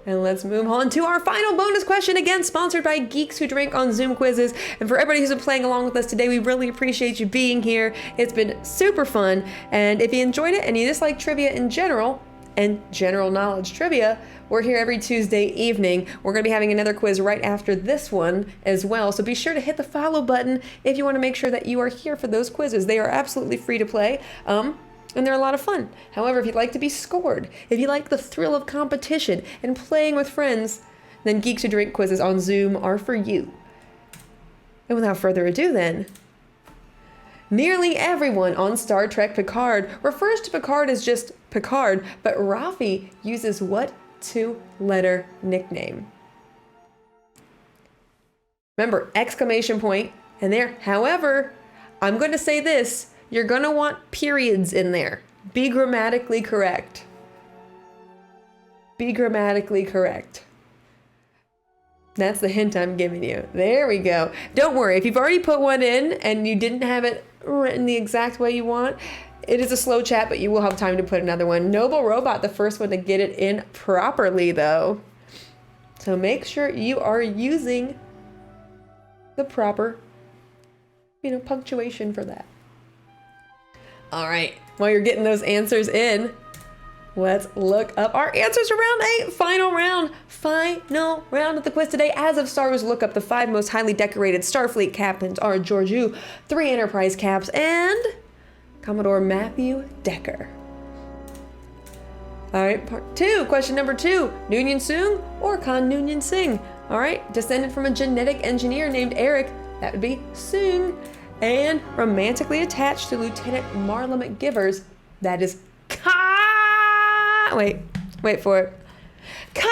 And let's move on to our final bonus question, again sponsored by Geeks Who Drink on Zoom Quizzes. And for everybody who's been playing along with us today, we really appreciate you being here. It's been super fun. And if you enjoyed it and you just like trivia in general, and general knowledge trivia, we're here every Tuesday evening. We're going to be having another quiz right after this one as well. So be sure to hit the follow button if you want to make sure that you are here for those quizzes. They are absolutely free to play. And they're a lot of fun. However, if you'd like to be scored, if you like the thrill of competition and playing with friends, then Geeks Who Drink quizzes on Zoom are for you. And without further ado then, nearly everyone on Star Trek Picard refers to Picard as just Picard, but Raffi uses what 2-letter nickname? Remember, exclamation point, and there. However, I'm going to say this, you're going to want periods in there. Be grammatically correct. Be grammatically correct. That's the hint I'm giving you. There we go. Don't worry, if you've already put one in and you didn't have it written the exact way you want, it is a slow chat, but you will have time to put another one. Noble Robot, the first one to get it in properly, though. So make sure you are using the proper, punctuation for that. All right, while you're getting those answers in, let's look up our answers for round 8. Final round of the quiz today. As of Star Wars, look up the 5 most highly decorated Starfleet captains are Georgiou, 3 Enterprise caps, and Commodore Matthew Decker. All right, part 2, question number 2. Noonien Soong or Khan Noonien Singh? All right, descended from a genetic engineer named Eric, that would be Soong, and romantically attached to Lieutenant Marla McGivers, that is Khan. Wait for it. Khan!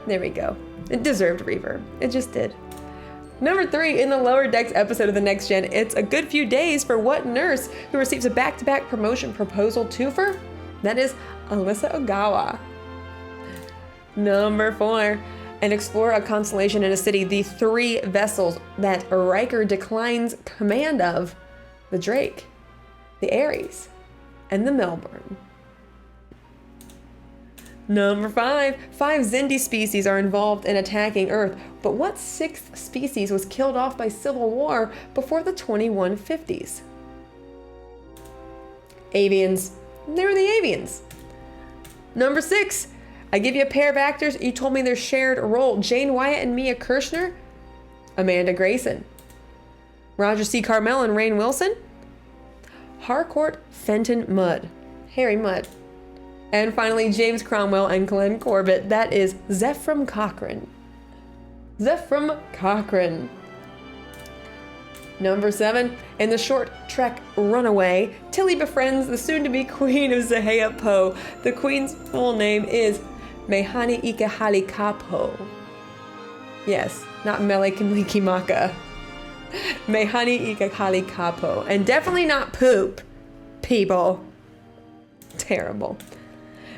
There we go. It deserved reverb. It just did. Number 3, in the Lower Decks episode of The Next Gen, it's a good few days for what nurse who receives a back-to-back promotion proposal twofer? That is Alyssa Ogawa. Number 4, and explore a constellation in a city, the 3 vessels that Riker declines command of: the Drake, the Ares, and the Melbourne. Number 5, 5 Xindi species are involved in attacking Earth, but what 6th species was killed off by civil war before the 2150s? Avians. They were the Avians. Number 6, I give you a pair of actors, you told me their shared role. Jane Wyatt and Mia Kirshner? Amanda Grayson. Roger C. Carmel and Rainn Wilson? Harcourt Fenton Mudd. Harry Mudd. And finally, James Cromwell and Glenn Corbett. That is Zephram Cochrane. Zephram Cochrane. Number 7, in the short Trek Runaway, Tilly befriends the soon-to-be Queen of Zahea Poe. The Queen's full name is Mehani Ika Hali Kapo. Yes, not Mele Kimliki Maka. Mehani Ika Hali Kapo. And definitely not poop, people. Terrible.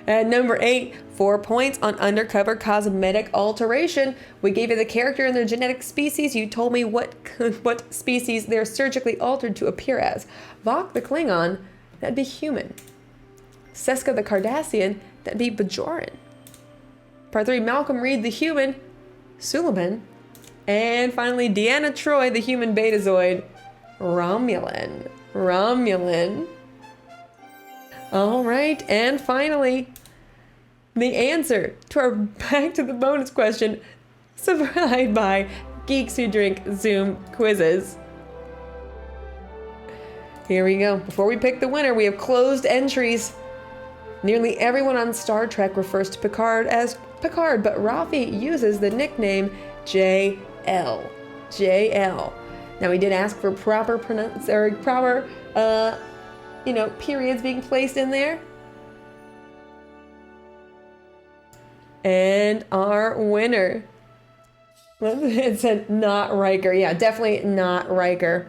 At number 8, 4 points on undercover cosmetic alteration. We gave you the character and their genetic species. You told me what species they're surgically altered to appear as. Vok the Klingon, that'd be human. Seska the Cardassian, that'd be Bajoran. Part 3, Malcolm Reed the human, Suleiman. And finally, Deanna Troi the human Betazoid, Romulan. All right, and finally, the answer to our back to the bonus question, supplied by Geeks Who Drink Zoom quizzes. Here we go. Before we pick the winner, we have closed entries. Nearly everyone on Star Trek refers to Picard as Picard, but Rafi uses the nickname JL. JL. Now, we did ask for proper periods being placed in there. And our winner, it said not Riker. Yeah, definitely not Riker.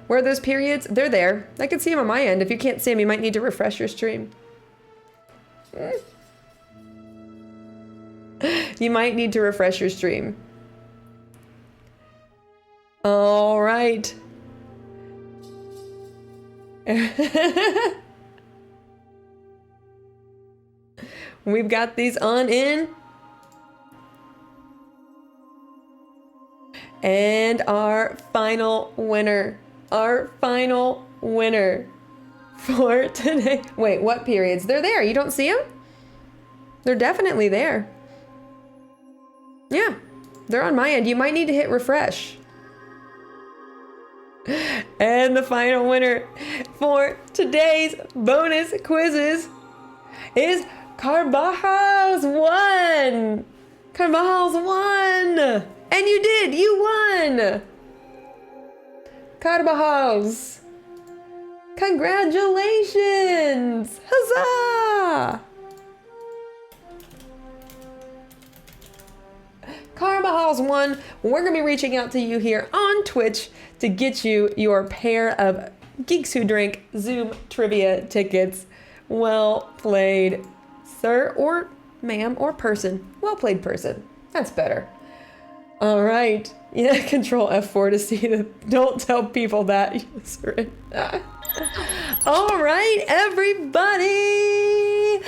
Where are those periods? They're there. I can see them on my end. If you can't see them, you might need to refresh your stream. You might need to refresh your stream. All right. We've got these on in. And our final winner for today. Wait, what periods? They're there. You don't see them? They're definitely there. Yeah, they're on my end. You might need to hit refresh. And the final winner for today's bonus quizzes is Carbajal's won. Carbajal's won. And you did. You won. Carbajal's. Congratulations. Huzzah. Carbajal's won. We're going to be reaching out to you here on Twitch to get you your pair of Geeks Who Drink Zoom trivia tickets. Well played, sir or ma'am or person. Well played, person. That's better. All right. Yeah, control F4 to see the don't tell people that. All right, everybody.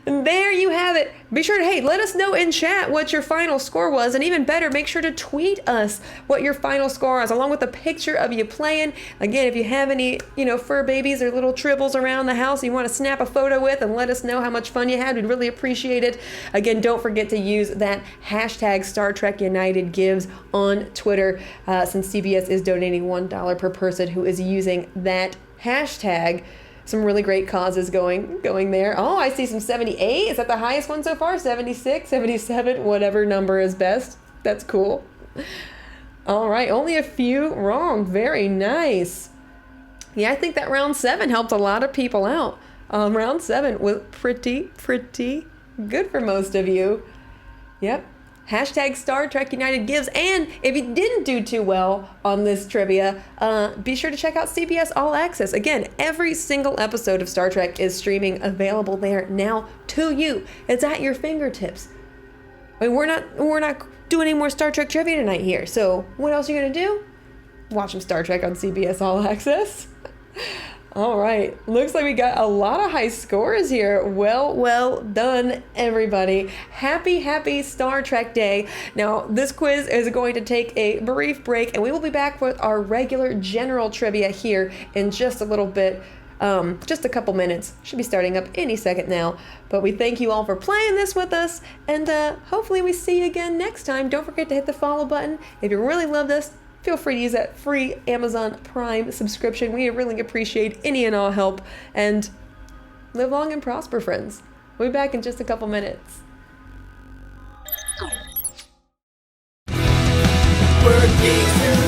There you have it. Be sure to, hey, let us know in chat what your final score was, and even better, make sure to tweet us what your final score was, along with a picture of you playing. Again, if you have any, fur babies or little tribbles around the house you want to snap a photo with and let us know how much fun you had, we'd really appreciate it. Again, don't forget to use that hashtag Star Trek United Gives on Twitter, since CBS is donating $1 per person who is using that hashtag. Some really great causes going there. Oh, I see some 78. Is that the highest one so far? 76, 77, whatever number is best. That's cool. All right, only a few wrong. Very nice. Yeah, I think that round 7 helped a lot of people out. Round 7 was pretty good for most of you. Yep. Hashtag Star Trek United Gives. And if you didn't do too well on this trivia, be sure to check out CBS All Access. Again, every single episode of Star Trek is streaming, available there now to you. It's at your fingertips. I mean, we're not doing any more Star Trek trivia tonight here. So what else are you gonna do? Watch some Star Trek on CBS All Access. All right, looks like we got a lot of high scores here. Well done, everybody. Happy Star Trek Day. Now, this quiz is going to take a brief break, and we will be back with our regular general trivia here in just a little bit. Just a couple minutes. Should be starting up any second now. But we thank you all for playing this with us, and hopefully we see you again next time. Don't forget to hit the follow button. If you really loved us, feel free to use that free Amazon Prime subscription. We really appreciate any and all help. And live long and prosper, friends. We'll be back in just a couple minutes. We're geeks.